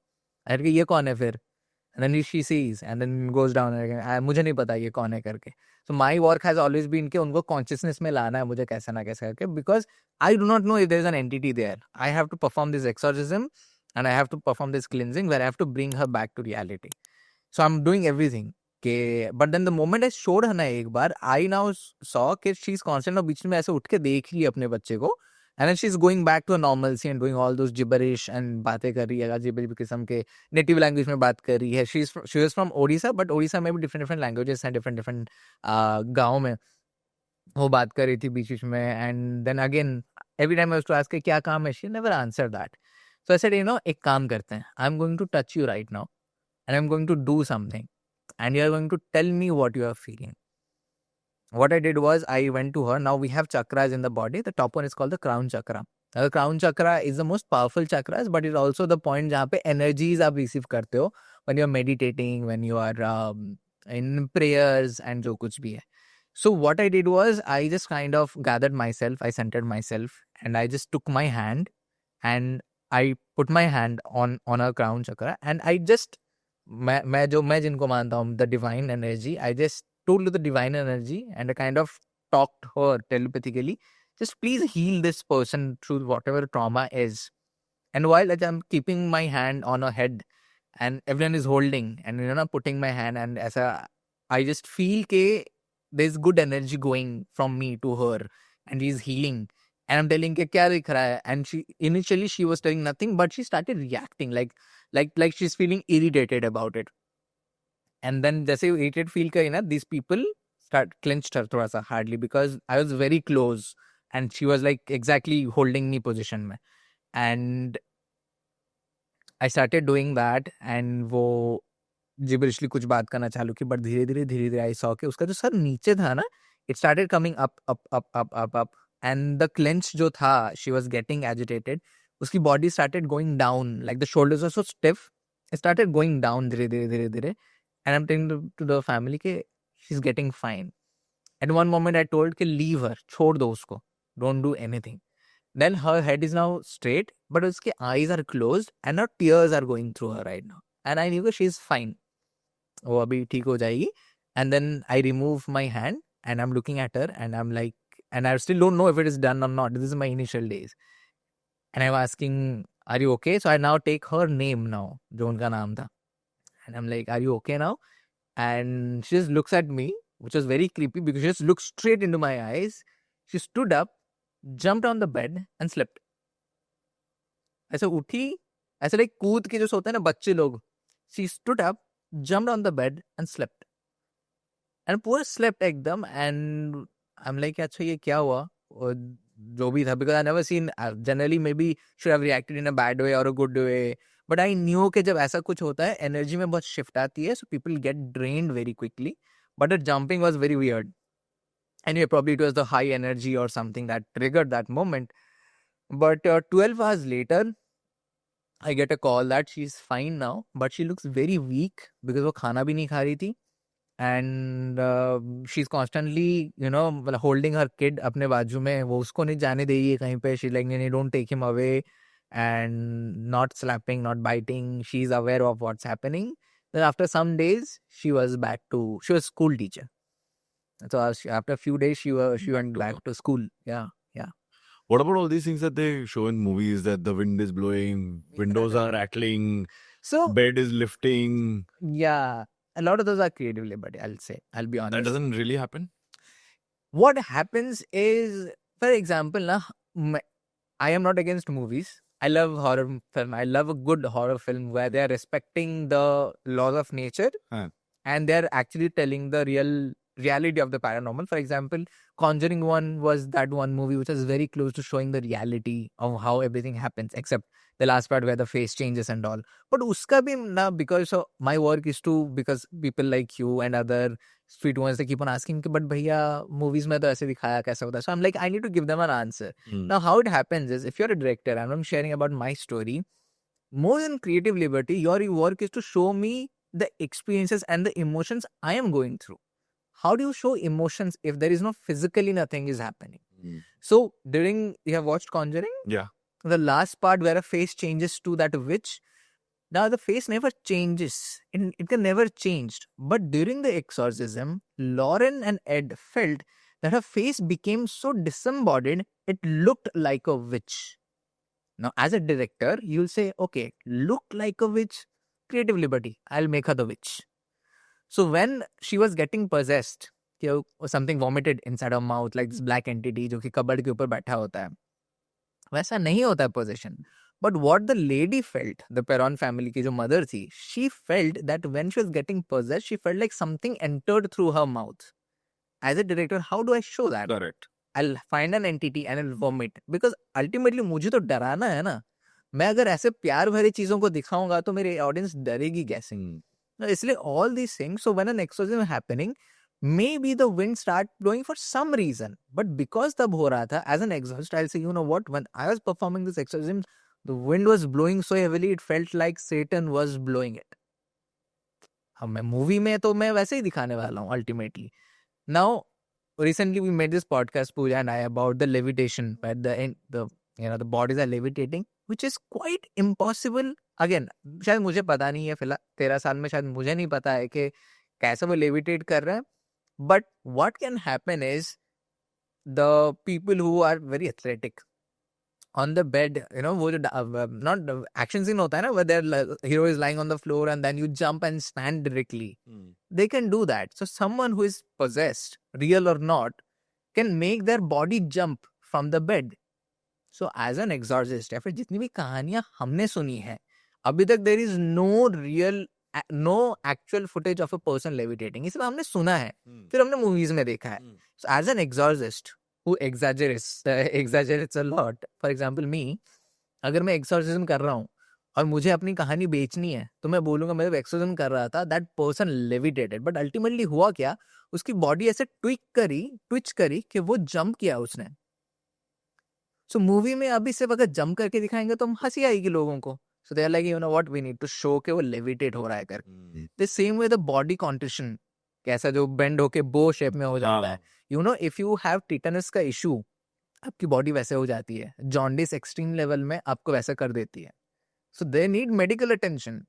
I said कि ये कौन है फिर? And then she sees and then goes down again. मुझे नहीं पता ये कौन है करके. So my work has always been कि उनको consciousness में लाना है मुझे कैसे ना कैसे करके, because I do not know if there is an entity there. I have to perform this exorcism and I have to perform this cleansing where I have to bring her back to reality. So I'm doing everything. But then the moment I showed her ना एक बार, I now saw कि she's constant और बीच में ऐसे उठ के देख रही है अपने बच्चे को. And then she's going back to a normalcy and doing all those gibberish and बातें कर रही है, अजीब किस्म के native language में बात कर रही है. She was from Odisha, but Odisha में भी different languages and different गाँव में वो बात कर रही थी बीच में. And then again, every time I used to ask her क्या काम है, she never answered that. So I said, एक काम करते हैं. I'm going to touch you right now and I'm going to do something and you are going to tell me what you are feeling. what I did was I went to her. Now we have chakras in the body. The top one is called the crown chakra. Now, the crown chakra is the most powerful chakras, but it's also the point जहाँ पे energies आप receive करते हो when you are meditating, when you are in prayers and जो कुछ भी है. So what I did was I just kind of gathered myself, I centered myself, and I just took my hand and I put my hand on her crown chakra, and I just मैं जिनको मानता हूँ the divine energy, I just told to the divine energy and I kind of talked her telepathically, just please heal this person through whatever trauma is. And while I'm keeping my hand on her head and everyone is holding and putting my hand, and as I just feel ke there's good energy going from me to her and she's healing. And I'm telling ke kya dikh raha hai? And initially she was telling nothing, but she started reacting like she's feeling irritated about it. And then जैसे irritated feel करी ना, these people clenched her थोड़ा सा hardly because I was very close and she was like exactly holding me position में. And I started doing that and वो gibbishly कुछ बात करना चालू की, but धीरे धीरे I saw कि उसका जो सर नीचे था ना, it started coming up, and the clench जो था, she was getting agitated. उसकी body started going down, like the shoulders were so stiff, it started going down धीरे धीरे. And I'm telling to the family कि she's getting fine. At one moment I told कि leave her, छोड़ दो उसको, don't do anything. Then her head is now straight, but उसके eyes are closed and her tears are going through her right now. And I knew that she's fine. वो अभी ठीक हो जाएगी. And then I remove my hand and I'm looking at her and I'm like, and I still don't know if it is done or not. This is my initial days. And I'm asking, are you okay? So I now take her name now, जो उनका नाम था. And I'm like, are you okay now? And she just looks at me, which was very creepy because she just looked straight into my eyes. She stood up, jumped on the bed and slept. ऐसे उठी, ऐसे like कूद के जो सोते हैं ना बच्चे लोग. She stood up, jumped on the bed and slept. And poor slept एकदम. And I'm like, अच्छा ये क्या हुआ? जो भी था, because I never seen, generally maybe should have reacted in a bad way or a good way. But I knew कि जब ऐसा कुछ होता है, energy में बहुत shift आती है, so people get drained very quickly. But the jumping was very weird. Anyway, probably it was the high energy or something that triggered that moment. But 12 hours later, I get a call that she's fine now, but she looks very weak because वो खाना भी नहीं खा रही थी. And she's constantly, holding her kid अपने बाजू में, वो उसको नहीं जाने दे रही है कहीं पे. She's like, नहीं, don't take him away. And not slapping, not biting. She's aware of what's happening. Then after some days, she was a school teacher. So after a few days, she went back to school. Yeah. What about all these things that they show in movies, that the wind is blowing, windows are rattling, So bed is lifting? yeah, a lot of those are creative labor, I'll be honest. That doesn't really happen? What happens is, for example, I am not against movies. I love horror film. I love a good horror film where they are respecting the laws of nature and they're actually telling the reality of the paranormal. For example, Conjuring 1 was that one movie which was very close to showing the reality of how everything happens, except the last part where the face changes and all. But uska bhi na, because my work is to, because people like you and other sweet ones, they keep on asking, but bhaiya, movies mein to aise dikhaya kaisa hota. So I'm like, I need to give them an answer. Now, how it happens is, if you're a director and I'm sharing about my story, more than creative liberty, your work is to show me the experiences and the emotions I am going through. How do you show emotions if there is no physically nothing is happening? So you have watched Conjuring? Yeah. The last part where a face changes to that witch. Now the face never changes. It can never change. But during the exorcism, Lauren and Ed felt that her face became so disembodied, it looked like a witch. Now as a director, you'll say, okay, look like a witch, creative liberty, I'll make her the witch. So when she was getting possessed, or something vomited inside her mouth, like this black entity जो कि कबड़ के ऊपर बैठा होता है, वैसा नहीं होता है possession. But what the lady felt, the Perron family की जो mother थी, she felt that when she was getting possessed, she felt like something entered through her mouth. As a director, how do I show that? Correct. I'll find an entity and I'll vomit. Because ultimately मुझे तो डराना है ना. मैं अगर ऐसे प्यार भरी चीजों को दिखाऊंगा तो मेरी audience डरेगी कैसे? इसलिए all these things. So when an exorcism is happening, maybe the wind start blowing for some reason, but because तब हो रहा था, as an exorcist, I'll say, you know what, when I was performing this exorcism, the wind was blowing so heavily, it felt like Satan was blowing it. अब मैं movie में तो मैं वैसे ही दिखाने वाला हूँ ultimately. Now, recently we made this podcast, Pooja and I, about the levitation, where the bodies are levitating, which is quite impossible. Again, शायद मुझे पता नहीं है, फिलहाल 13 साल में शायद मुझे नहीं पता है कि कैसे वो levitate कर रहे हैं. But what can happen is the people who are very athletic on the bed, वो जो not action scene होता है ना, where their hero is lying on the floor and then you jump and stand directly. They can do that. So someone who is possessed, real or not, can make their body jump from the bed. So as an exorcist, या फिर जितनी भी कहानियां हमने सुनी है, अभी तक there is no actual footage of a person levitating. इसे हमने सुना है, फिर हमने movies में देखा है. So as an exorcist who exaggerates a lot, for example me, अगर मैं exorcism कर रहा हूँ और मुझे अपनी कहानी बेचनी है, तो मैं बोलूंगा मैं जब exorcism कर रहा था, that person levitated. But ultimately हुआ क्या, उसकी body ऐसे twitch करी कि वो jump किया उसने. So movie में अभी सिर्फ अगर jump करके दिखाएंगे तो हम हंसी आएगी लोगों को. So they are like, you know what, we need to show कि वो levitate हो रहा है करके. The same way the body contortion, कैसा जो bend होके bow shape में हो जाता है. You know, if you have tetanus का issue, आपकी body वैसे हो जाती है. Jaundice extreme level में आपको वैसा कर देती है. So they need medical attention.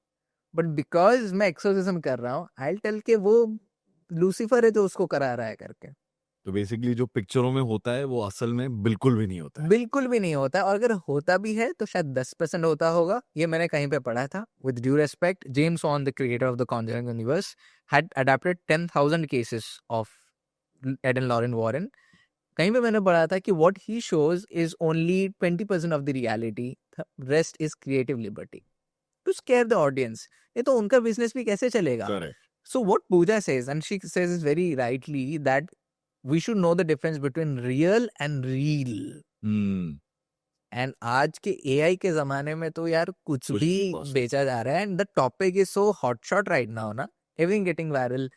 But because मैं exorcism कर रहा हूँ, I'll tell कि वो Lucifer है जो उसको करा रहा है करके. तो बेसिकली जो पिक्चरों में होता है वो असल में बिल्कुल भी नहीं होता है. बिल्कुल भी नहीं होता, और अगर होता भी है तो शायद 10% होता होगा. ये मैंने कहीं पे पढ़ा था. With due respect, James Wan, the creator of the Conjuring universe, had adapted 10,000 cases of Ed and Lauren Warren. कहीं पे मैंने पढ़ा था कि what he shows is only 20% of the reality. The rest is creative liberty to scare the audience. ये तो उनका business भी कैसे चलेगा? Correct. So what Pooja says, and she says it very rightly, that we should know the difference between real and real. And आज के AI के ज़माने में तो यार कुछ भी बेचा जा रहा है. And the topic is so hotshot right now, ना? Everything getting viral.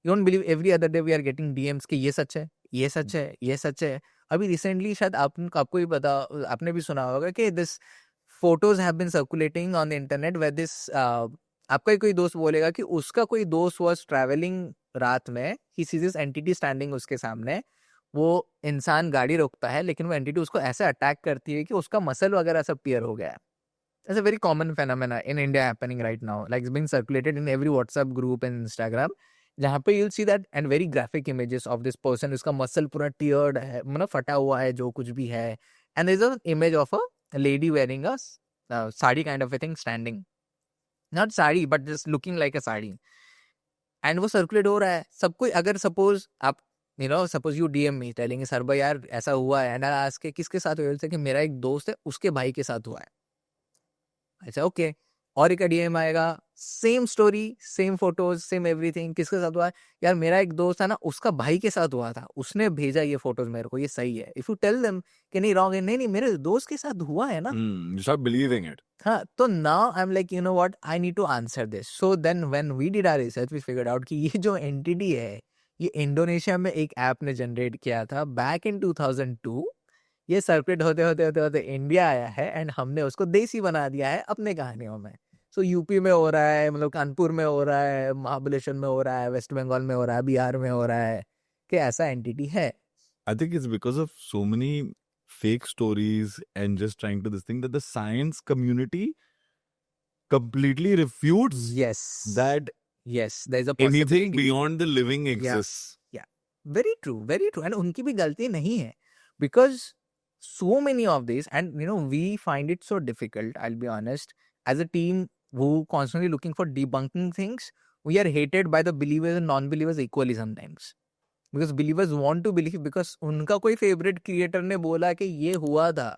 You don't believe every other day we are getting DMs कि ये सच है, ये सच है, ये सच है. अभी recently शायद आपको भी पता, आपने भी सुना होगा कि this photos have been circulating on the internet where this आपका ही कोई दोस्त बोलेगा कि उसका कोई दोस्त was traveling रात में, he sees this entity standing उसके सामने. वो इंसान गाड़ी रोकता है, लेकिन वो एंटिटी उसको ऐसे अटैक करती है कि उसका मसल वगैरह सब टियर हो गया है. It's a very common phenomena in India happening right now. Like it's being circulated in every WhatsApp group and Instagram. जहाँ पे you'll see that and very graphic images of this person. उसका muscle पूरा टियर्ड है, मतलब फटा हुआ है, जो कुछ भी है. And there's an image of a lady wearing a sari kind of a thing standing. Not sari, but just looking like a sari. And वो circulate हो रहा है. सब कोई अगर suppose आप suppose you DM me telling sir भाई यार ऐसा हुआ है, and I ask के किसके साथ हुआ है, कि मेरा एक दोस्त है उसके भाई के साथ हुआ है. अच्छा ओके. और एक DM आएगा, same story, same photos, same everything. किसके साथ हुआ है? यार मेरा एक दोस्त है ना, उसका भाई के साथ हुआ था, उसने भेजा ये फोटोज मेरे को, ये सही है. इफ यू टेल देम कि नहीं रॉन्ग है, नहीं मेरे दोस्त के साथ हुआ है ना, you start believing it. हाँ. तो now I am like, you know what, I need to answer this. So then when we did our research we figured out कि ये जो एंटिटी है, ये इंडोनेशिया में एक ऐप ने जनरेट किया था बैक इन 2002. ये सर्कुलेट होते इंडिया आया है, एंड हमने उसको देसी बना दिया है अपने कहानियों में. सो यूपी में हो रहा है, मतलब कानपुर में हो रहा है, महाबलेश्वर में हो रहा है, वेस्ट बंगाल में हो रहा है, बिहार में हो रहा है, कि ऐसा एंटिटी है. I think it's because of so many fake stories and just trying to this thing that the science community completely refutes that yes, there's a anything possibility. beyond the living exists. Very true. And उनकी भी गलती नहीं है, because so many of these, and we find it so difficult, I'll be honest, as a team who constantly looking for debunking things. We are hated by the believers and non-believers equally sometimes, because believers want to believe because उनका कोई favourite creator ने बोला कि ये हुआ था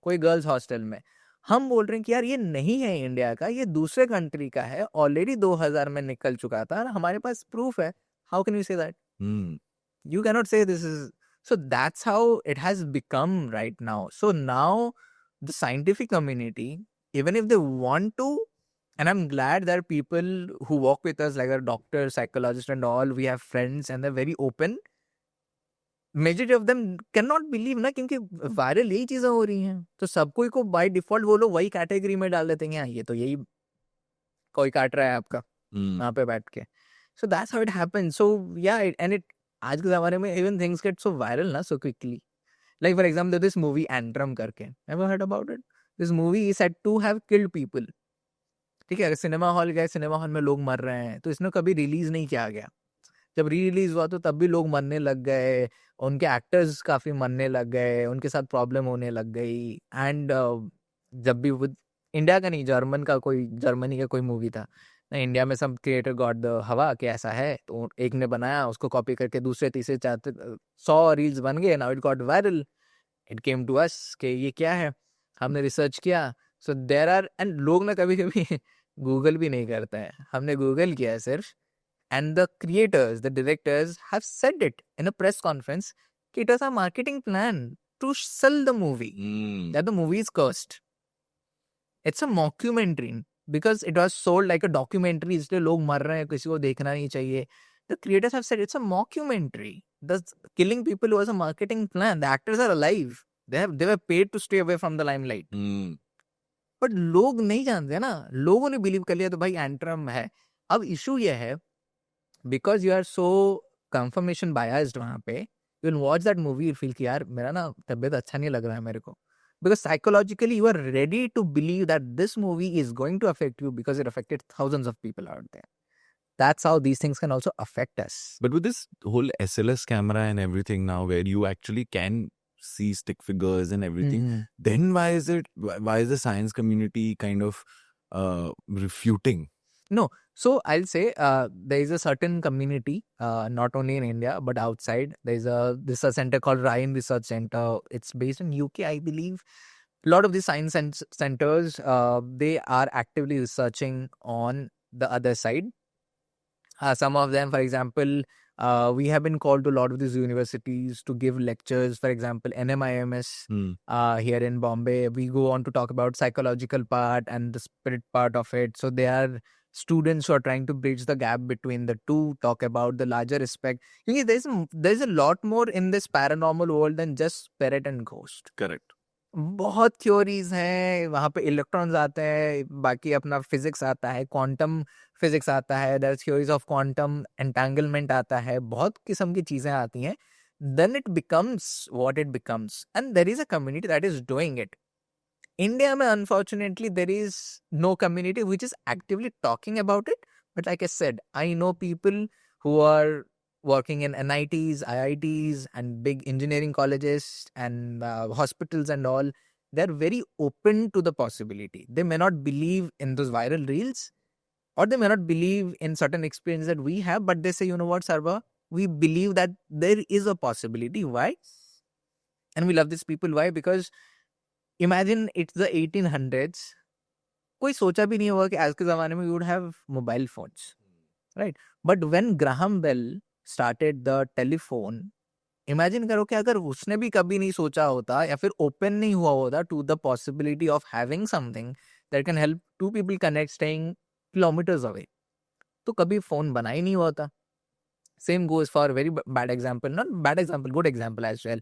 कोई girls hostel में. हम बोल रहे हैं कि यार ये नहीं है इंडिया का, ये दूसरे कंट्री का है, ऑलरेडी 2000 में निकल चुका था, हमारे पास प्रूफ है. How can you say that? You cannot say this is. So that's how it has become right now. So now the scientific community, even if they want to And I'm glad that people who work with us, like our doctors, psychologists and all, we have friends and they're very open. Majority of them cannot believe ना, क्योंकि viral यही चीजें हो रही हैं, तो सब कोई को बाय डिफॉल्ट वो लोग वही कैटेगरी में डाल देते हैं, हाँ, ये तो यही कोई काट रहा है आपका वहाँ पे बैठ के. So that's how it happens. So yeah, आज के जमाने में even things get so viral ना so quickly. Like for example, this movie Antrum करके, ever heard about it? This movie is said to have killed people. ठीक है, अगर cinema hall गए, सिनेमा हॉल में लोग मर रहे हैं, तो इसने कभी रिलीज नहीं किया गया. जब री रिलीज हुआ तो तब भी लोग मरने लग गए, उनके एक्टर्स काफी मरने लग गए, उनके साथ प्रॉब्लम होने लग गई. एंड जब भी वो इंडिया का नहीं, जर्मनी का कोई मूवी था ना, इंडिया में सब क्रिएटर गॉट द हवा कि ऐसा है, तो एक ने बनाया, उसको कॉपी करके दूसरे तीसरे चौथे 100 रील्स बन गए. Now it got viral. It came to us कि ये क्या है, हमने रिसर्च किया. सो देयर आर, एंड लोग ना कभी कभी गूगल भी नहीं करते हैं, हमने गूगल किया है सिर्फ. And the creators, the directors have said it in a press conference that it was a marketing plan to sell the movie, that the movie is cursed. It's a mockumentary because it was sold like a documentary, इसलिए लोग मर रहे हैं, किसी को देखना नहीं चाहिए. The creators have said it's a mockumentary. The killing people was a marketing plan. The actors are alive. They were paid to stay away from the limelight. But लोग नहीं जानते ना, लोगों ने बिलीव कर लिया तो भाई एंट्रम है. अब इशू ये है, because you are so confirmation biased वहाँ पे, you will watch that movie, you feel कि यार मेरा ना तबीयत अच्छा नहीं लग रहा है मेरे को, because psychologically you are ready to believe that this movie is going to affect you because it affected thousands of people out there. That's how these things can also affect us. But with this whole SLS camera and everything now, where you actually can see stick figures and everything, then why is the science community kind of refuting? No. So I'll say there is a certain community, not only in India but outside. There is a research center called Ryan Research Center. It's based in UK, I believe. A lot of these science centers, they are actively researching on the other side. Some of them, for example, we have been called to a lot of these universities to give lectures. For example, NMIMS here in Bombay, we go on to talk about psychological part and the spirit part of it. So they are students who are trying to bridge the gap between the two, talk about the larger aspect. Because there's a lot more in this paranormal world than just spirit and ghost. Correct. बहुत theories हैं वहाँ पे. Electrons आते हैं, बाकी अपना physics आता है, क्वांटम फिजिक्स आता है, there theories of quantum entanglement आता है, बहुत किस्म की चीजें आती हैं. Then it becomes what it becomes, and there is a community that is doing it. India mein, unfortunately, there is no community which is actively talking about it. But like I said, I know people who are working in NITs, IITs and big engineering colleges and hospitals and all. They're very open to the possibility. They may not believe in those viral reels, or they may not believe in certain experiences that we have, but they say, you know what, Sarva, we believe that there is a possibility. Why? And we love these people. Why? Because imagine it's the 1800s. कोई सोचा भी नहीं होगा कि आज के ज़माने में you would have mobile phones, right? But when Graham Bell started the telephone, imagine करो कि अगर उसने भी कभी नहीं सोचा होता या फिर open नहीं हुआ होता to the possibility of having something that can help two people connect staying kilometers away, तो कभी phone बना ही नहीं होता. Same goes for a very bad example, not bad example, good example as well.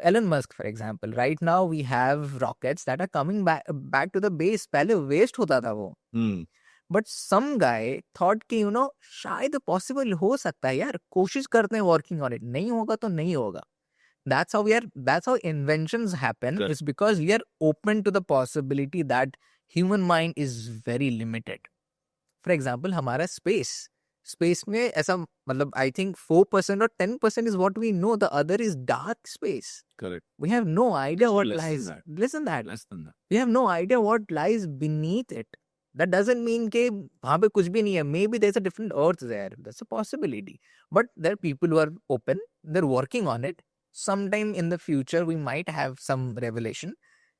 Elon Musk, for example. Right now we have rockets that are coming back to the base. पहले waste होता था वो. But some guy thought कि शायद possible हो सकता है यार, कोशिश करते हैं working on it. नहीं होगा तो नहीं होगा. That's how inventions happen. Correct. It's because we are open to the possibility that human mind is very limited. For example, हमारा space में ऐसा मतलब I think 4% or 10% is what we know. The other is dark space. Correct. We have no idea what Less than lies. that. Less than that. Less than that. We have no idea what lies beneath it. That doesn't mean कि वहाँ पे कुछ भी नहीं है. Maybe there's a different earth there. That's a possibility. But there are people who are open. They're working on it. Sometime in the future, we might have some revelation.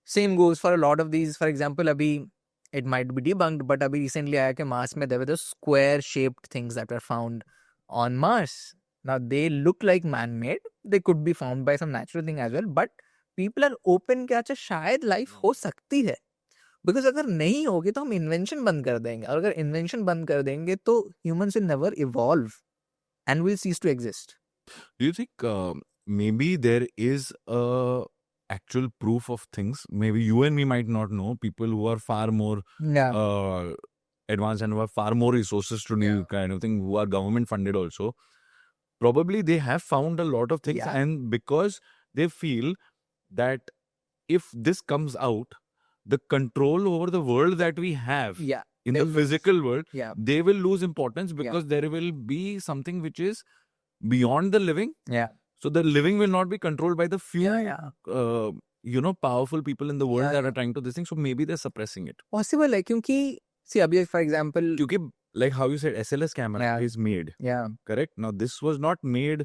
Same goes for a lot of these. For example, अभी it might be debunked, but अभी recently आया कि Mars में there were the square-shaped things that were found on Mars. Now they look like man-made. They could be found by some natural thing as well. But people are open कि अच्छा शायद life हो सकती है. Because अगर नहीं होगी तो हम इन्वेंशन बंद कर देंगे, और अगर इन्वेंशन बंद कर देंगे तो humans will never evolve and will cease to exist. Do you think maybe there is a actual proof of things? Maybe you and me might not know. People who are far more Yeah. advanced and who have far more resources to do Yeah. kind of thing, who are government funded also, probably they have found a lot of things, Yeah. and because they feel that if this comes out, the control over the world that we have Yeah. in They the will lose. physical world, Yeah. they will lose importance because there will be something which is beyond the living. Yeah. So the living will not be controlled by the few, Yeah. powerful people in the world Yeah, that yeah. are trying to this thing. So maybe they're suppressing it. Possible है, क्योंकि see अभी for example, Because, like how you said, SLS camera Yeah. is made, yeah, correct? Now this was not made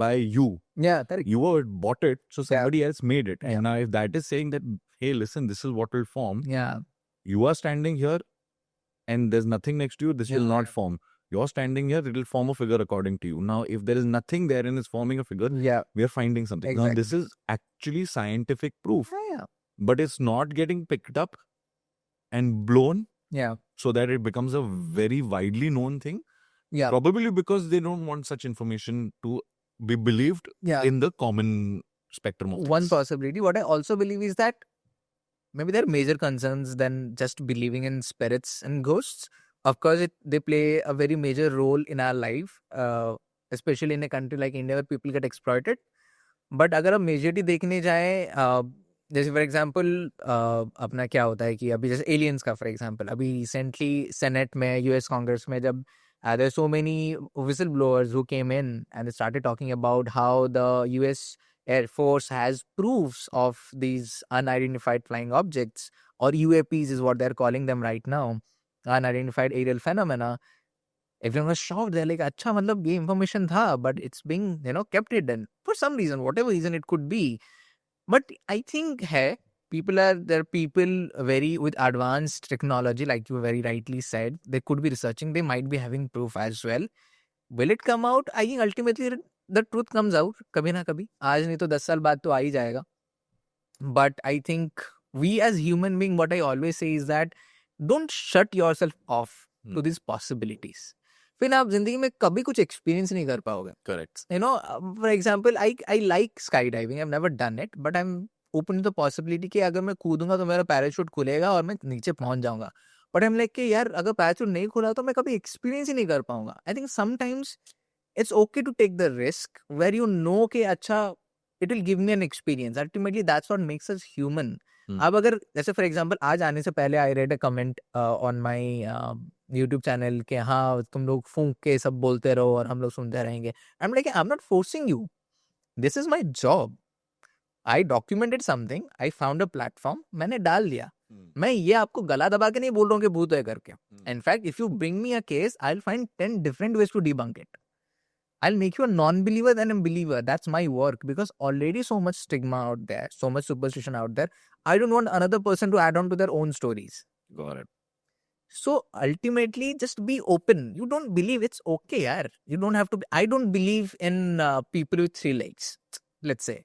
by you. yeah, correct. You were bought it, so somebody else made it. Yeah. And now if that is saying that, hey, listen, this is what will form. Yeah. You are standing here, and there's nothing next to you. This will Yeah. not form. You're standing here, it will form a figure according to you. Now, if there is nothing there and it's forming a figure, Yeah. we are finding something. Now, this is actually scientific proof, Yeah. but it's not getting picked up and blown Yeah. so that it becomes a very widely known thing. Yeah. Probably because they don't want such information to be believed Yeah. in the common spectrum of One things. possibility. What I also believe is that maybe there are major concerns than just believing in spirits and ghosts. Of course, they play a very major role in our life, especially in a country like India where people get exploited. But अगर हम majorly देखने जाए, जैसे for example अपना क्या होता है कि अभी जैसे एलियंस का फॉर एग्जांपल, अभी रिसेंटली सेनेट में, यूएस कांग्रेस में, जब there are so many whistleblowers who came in and they started talking about how the US Air Force has proofs of these unidentified flying objects, or UAPs is what they're calling them right now, unidentified aerial phenomena. Everyone was shocked. They're like, अच्छा मतलब ये information था, but it's being kept hidden for some reason, whatever reason it could be. But I think there are people very with advanced technology, like you very rightly said. They could be researching. They might be having proof as well. Will it come out? I think ultimately the truth comes out. कभी ना कभी, आज नहीं तो 10 साल बाद तो आ ही जाएगा. But I think we as human being, what I always say is that don't shut yourself off to these possibilities. फिर आप जिंदगी में कभी कुछ एक्सपीरियंस नहीं कर पाओगे. Correct. For example, I like skydiving. I've never done it, but I'm open to the possibility कि अगर मैं कूदूंगा तो मेरा पैराशूट खुलेगा और मैं नीचे पहुंच जाऊंगा. But I'm like कि यार अगर पैराशूट नहीं खुला तो मैं कभी एक्सपीरियंस ही नहीं कर पाऊंगा. I think sometimes it's okay to take the risk where you know कि अच्छा it will give me an experience. Ultimately, that's what makes us human. अब अगर जैसे फॉर एग्जांपल आज आने से पहले I read a comment on my YouTube channel कि हाँ तुम लोग फूंक के सब बोलते रहो और हम लोग सुनते रहेंगे. आई am like I am not forcing you. This is my job. I documented something. I found a platform. मैंने डाल दिया. मैं ये आपको गला दबा के नहीं बोल रहा हूँ कि भूत है करके. In fact if you bring me a case I will find 10 different ways to debunk it. I'll make you a non-believer than a believer. That's my work, because already so much stigma out there, so much superstition out there. I don't want another person to add on to their own stories. Got it. So ultimately, just be open. You don't believe, it's okay, yaar. You don't have to be. I don't believe in people with 3 legs, let's say.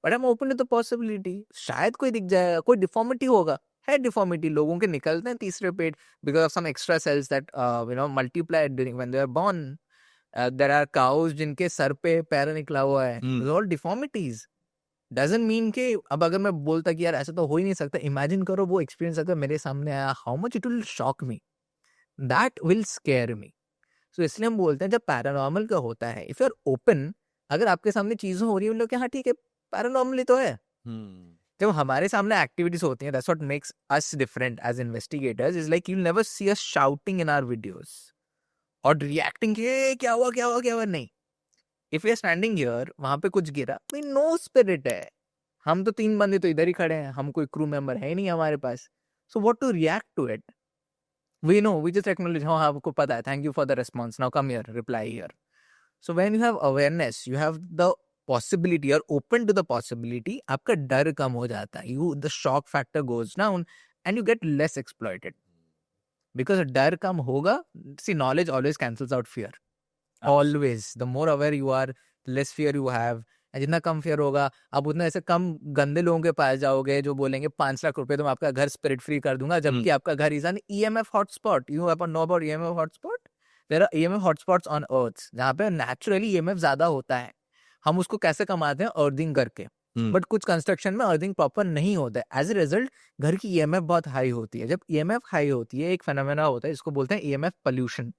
But I'm open to the possibility. शायद कोई दिख जाएगा, कोई deformity होगा. है deformity. लोगों के निकलते हैं तीसरे पेट because of some extra cells that multiply during when they are born. There are cows जिनके सर पे पैर निकला हुआ है. Those are all deformities. Doesn't mean कि अब अगर मैं बोलता कि यार ऐसा तो हो ही नहीं सकता. Imagine करो वो experience अगर मेरे सामने आया, how much it will shock me. That will scare me. So इसलिए हम बोलते हैं जब paranormal का होता है, if you're open, अगर आपके सामने चीजें हो रही हैं, लोग कि हाँ ठीक है paranormal ही तो है. जब हमारे सामने एक्टिविटीज होती हैं, that's what makes us different as investigators, is like you'll never see us shouting in our videos. और रिएक्टिंग के क्या हुआ नहीं. If you are standing here, वहां पे कुछ गिरा, वी नो स्पिरिट है. हम तो 3 बंदे तो इधर ही खड़े हैं, हम कोई क्रू मेंबर है ही नहीं हमारे पास. So what to react to it? We know, we just acknowledge, हाँ आपको पता है, thank you for the response, now come here, reply here. So when you have awareness, you have the possibility, you are open to the possibility, आपका डर कम हो जाता है. You the shock factor goes down and you get less exploited. Because डर कम होगा. See, knowledge always cancels out fear. Always. The more aware you are, less fear you have, जितना कम fair होगा आप उतना ऐसे कम गंदे लोगों के पास जाओगे जो बोलेंगे 5 लाख रुपए तो मैं आपका घर स्पिरिट फ्री कर दूंगा, जबकि आपका घर is an EMF hotspot. You have no about EMF hotspot? There are EMF hotspots on earth जहाँ पे नेचुरली EMF ज्यादा होता है. हम उसको कैसे कमाते हैं? अर्थिंग करके. बट कुछ कंस्ट्रक्शन में अर्थिंग प्रॉपर नहीं होता है. एज ए रिजल्ट घर की EMF बहुत हाई होती है. जब EMF हाई होती है एक फेनोमेना होता है इसको बोलते हैं EMF पोल्यूशन,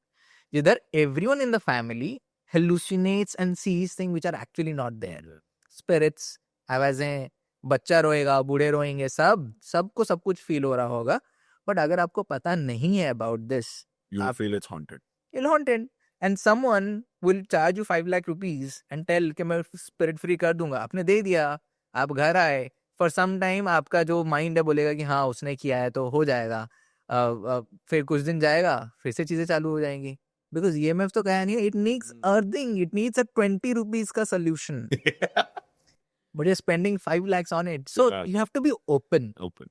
जिधर everyone in the family hallucinates and sees things which are actually not there. Spirits, आवाजें, बच्चा रोएगा, बूढ़े रोएंगे, सबको सब कुछ फील हो रहा होगा. बट अगर आपको पता नहीं है about this, You feel it's haunted. you're haunted. And someone will charge you 5 lakh rupees and tell कि मैं spirit free कर दूंगा. आपने दे दिया, आप घर आए, for some time आपका जो mind है बोलेगा कि हाँ उसने किया है तो हो जाएगा. फिर कुछ दिन जाएगा फिर से चीजें चालू हो जाएंगी. Because EMF तो कहा नहीं है, it needs earthing, it needs a 20 rupees का solution. But you're spending 5 lakhs on it. So Yeah. you have to be open. Open.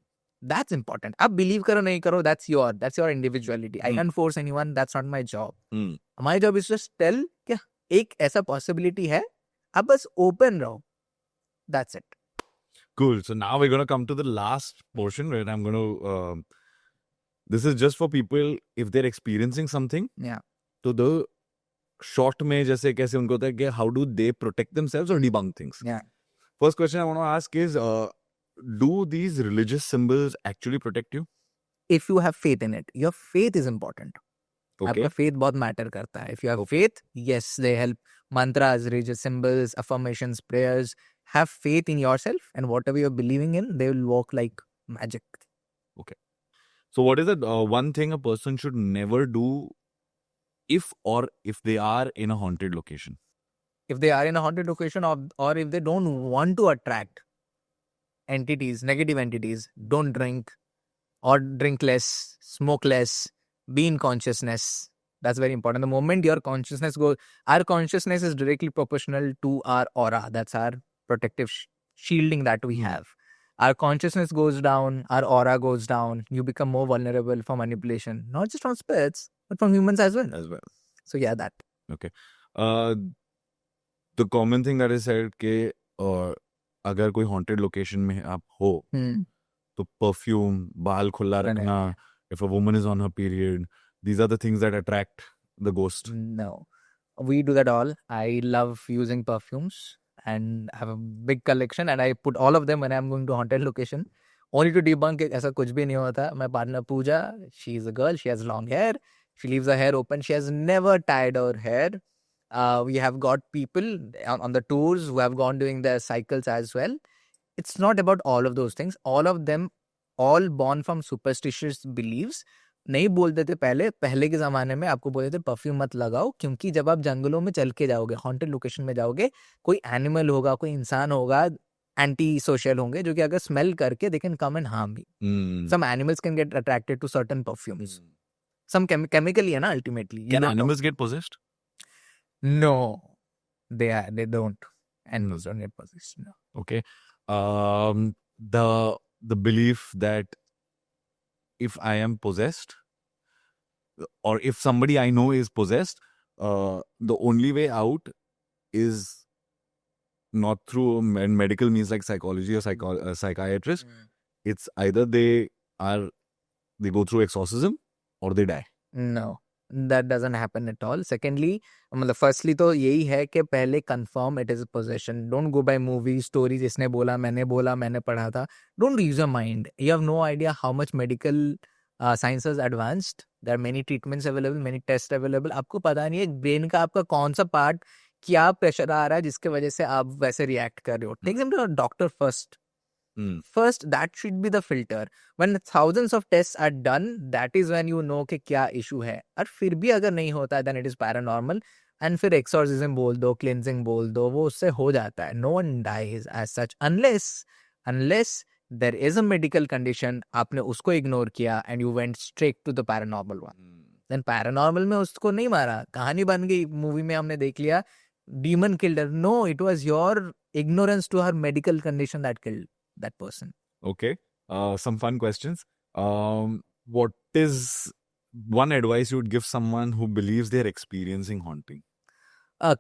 That's important. आप believe करो नहीं करो, that's your individuality. I can't force anyone, that's not my job. My job is just tell कि एक ऐसा possibility है, आप बस open रहो. That's it. Cool. So now we're going to come to the last portion where I'm going to... this is just for people if they're experiencing something. Yeah. तो the short में जैसे कैसे उनको होता है कि how do they protect themselves or debunk things? Yeah. First question I want to ask is, do these religious symbols actually protect you? If you have faith in it, your faith is important. Okay. आपका faith बहुत matter करता है. If you have faith, yes, they help. Mantras, religious symbols, affirmations, prayers. Have faith in yourself and whatever you're believing in, they will work like magic. So what is the one thing a person should never do if they are in a haunted location? If they are in a haunted location or if they don't want to attract entities, negative entities, don't drink or drink less, smoke less, be in consciousness. That's very important. The moment your consciousness goes, our consciousness is directly proportional to our aura. That's our protective shielding that we have. Our consciousness goes down, our aura goes down, you become more vulnerable for manipulation, not just from spirits, but from humans as well. So yeah, that. Okay. The common thing that is said कि अगर कोई haunted location में आप हो, तो perfume, बाल खुला रखना, if a woman is on her period, these are the things that attract the ghost. No, we do that all. I love using perfumes and I have a big collection and I put all of them when I'm going to haunted location. Only to debunk it, ऐसा कुछ भी नहीं होता. My partner Pooja, she is a girl, she has long hair, she leaves her hair open, she has never tied her hair. We have got people on the tours who have gone doing their cycles as well. It's not about all of those things. All of them, all born from superstitious beliefs. नहीं बोलते थे पहले के ज़माने में आपको बोलते थे परफ्यूम मत लगाओ, क्योंकि जब आप जंगलों में चल के जाओगे, हॉन्टेड लोकेशन में जाओगे, कोई एनिमल होगा, कोई इंसान होगा, एंटी सोशल होंगे, जो कि अगर स्मेल करके they can come and harm you. Some animals can get attracted to certain perfumes. Some chemically है ना ultimately. Can animals get possessed? No, they don't. Animals don't get possessed. No. Okay. The belief that if I am possessed, or if somebody I know is possessed, the only way out is not through medical means like psychology or psychiatrist. It's either they go through exorcism or they die. No, that doesn't happen at all. Secondly, firstly तो यही है कि पहले confirm it is a possession. Don't go by movies, stories. इसने बोला, मैंने पढ़ा था. Don't use your mind. You have no idea how much medical science has advanced. There are many treatments available, many tests available. आपको पता नहीं है brain का आपका कौन सा part क्या pressure आ रहा है जिसके वजह से आप वैसे react कर रहे हो. Take them to a doctor first. First, that should be the filter. When thousands of tests are done, that is when you know कि क्या issue है. और फिर भी अगर नहीं होता है, then it is paranormal. And फिर exorcism बोल दो, cleansing बोल दो, वो उससे हो जाता है. No one dies as such unless there is a medical condition, आपने उसको ignore किया and you went straight to the paranormal one. Then paranormal में उसको नहीं मारा, कहानी बन गई, movie में हमने देख लिया, demon killed her. No, it was your ignorance to her medical condition that killed that person. Okay. Some fun questions. What is one advice you would give someone who believes they're experiencing haunting?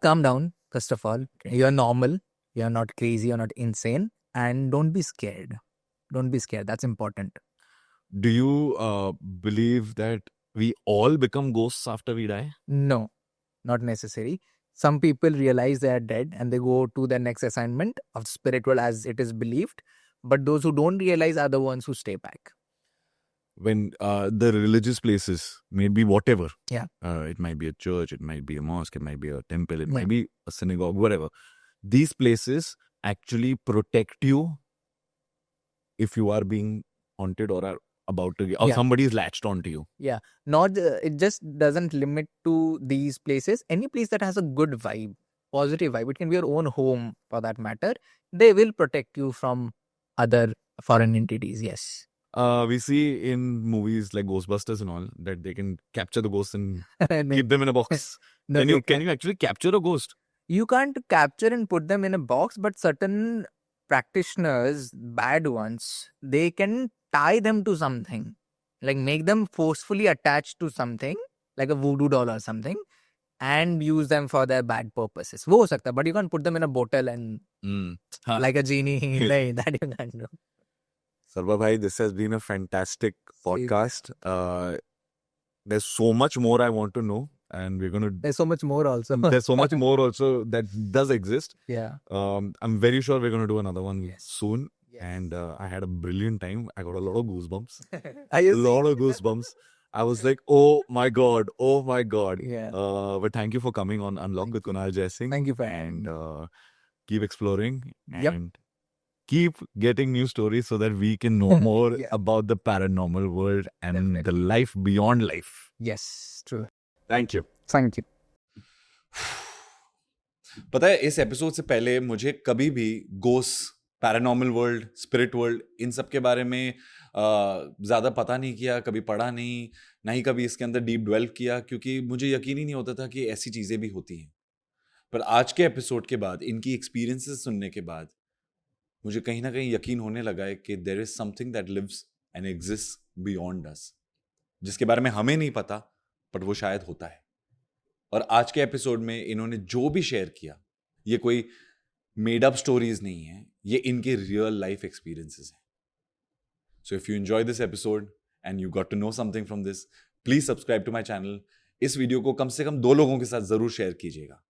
Calm down, first of all. You're normal. you're not crazy, you're not insane, and don't be scared. Don't be scared. That's important. Do you believe that we all become ghosts after we die? No, not necessary. Some people realize they are dead and they go to their next assignment of spirit world as it is believed. But those who don't realize are the ones who stay back. When the religious places, maybe whatever. Yeah. It might be a church, it might be a mosque, it might be a temple, it Yeah. might be a synagogue, whatever. These places actually protect you if you are being haunted or are about to get, or Yeah. somebody is latched onto you. Not it just doesn't limit to these places. Any place that has a good vibe, positive vibe, it can be your own home for that matter. They will protect you from other foreign entities. Yes. We see in movies like Ghostbusters and all that they can capture the ghosts and No, keep them in a box. no, Can they you can't. actually capture a ghost? You can't capture and put them in a box, but certain practitioners, bad ones, they can tie them to something, like make them forcefully attached to something, like a voodoo doll or something, and use them for their bad purposes. वो हो सकता है, but you can't put them in a bottle and Huh. like a genie. नहीं, that you can't do. Sarva bhai, this has been a fantastic Same. podcast. There's so much more I want to know, and we're gonna. There's so much more also. There's so much more also that does exist. Yeah. I'm very sure we're gonna do another one Yes. soon. Yes. And I had a brilliant time. I got a lot of goosebumps. Are A you lot of goosebumps. I was like, oh my god, oh my god. Yeah. But thank you for coming on Unlock with Kunal Jaising. Thank you for And keep exploring Yep. and keep getting new stories so that we can know more Yeah. about the paranormal world and Definitely. the life beyond life. Yes, true. Thank you. Thank you. पता है इस episode से पहले मुझे कभी भी ghost, paranormal world, spirit world in सब के बारे में ज़्यादा पता नहीं किया, कभी पढ़ा नहीं, ना ही कभी इसके अंदर डीप ड्वेल्व किया, क्योंकि मुझे यकीन ही नहीं होता था कि ऐसी चीज़ें भी होती हैं. पर आज के एपिसोड के बाद, इनकी एक्सपीरियंसेस सुनने के बाद मुझे कहीं ना कहीं यकीन होने लगा है कि there is something that lives and exist beyond us, जिसके बारे में हमें नहीं पता, बट वो शायद होता है. और आज के एपिसोड में इन्होंने जो भी शेयर किया, ये कोई मेड अप स्टोरीज नहीं है, ये इनके रियल लाइफ एक्सपीरियंसेस हैं. So if you enjoy this episode and you got to know something from this, please subscribe to my channel. इस वीडियो को कम से कम 2 लोगों के साथ जरूर शेयर कीजिएगा.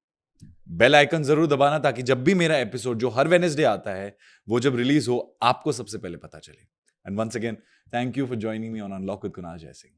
बेल आइकन जरूर दबाना ताकि जब भी मेरा एपिसोड जो हर वेडनेसडे आता है वो जब रिलीज हो आपको सबसे पहले पता चले. And once again, thank you for joining me on unlock with Kunal Jaisingh.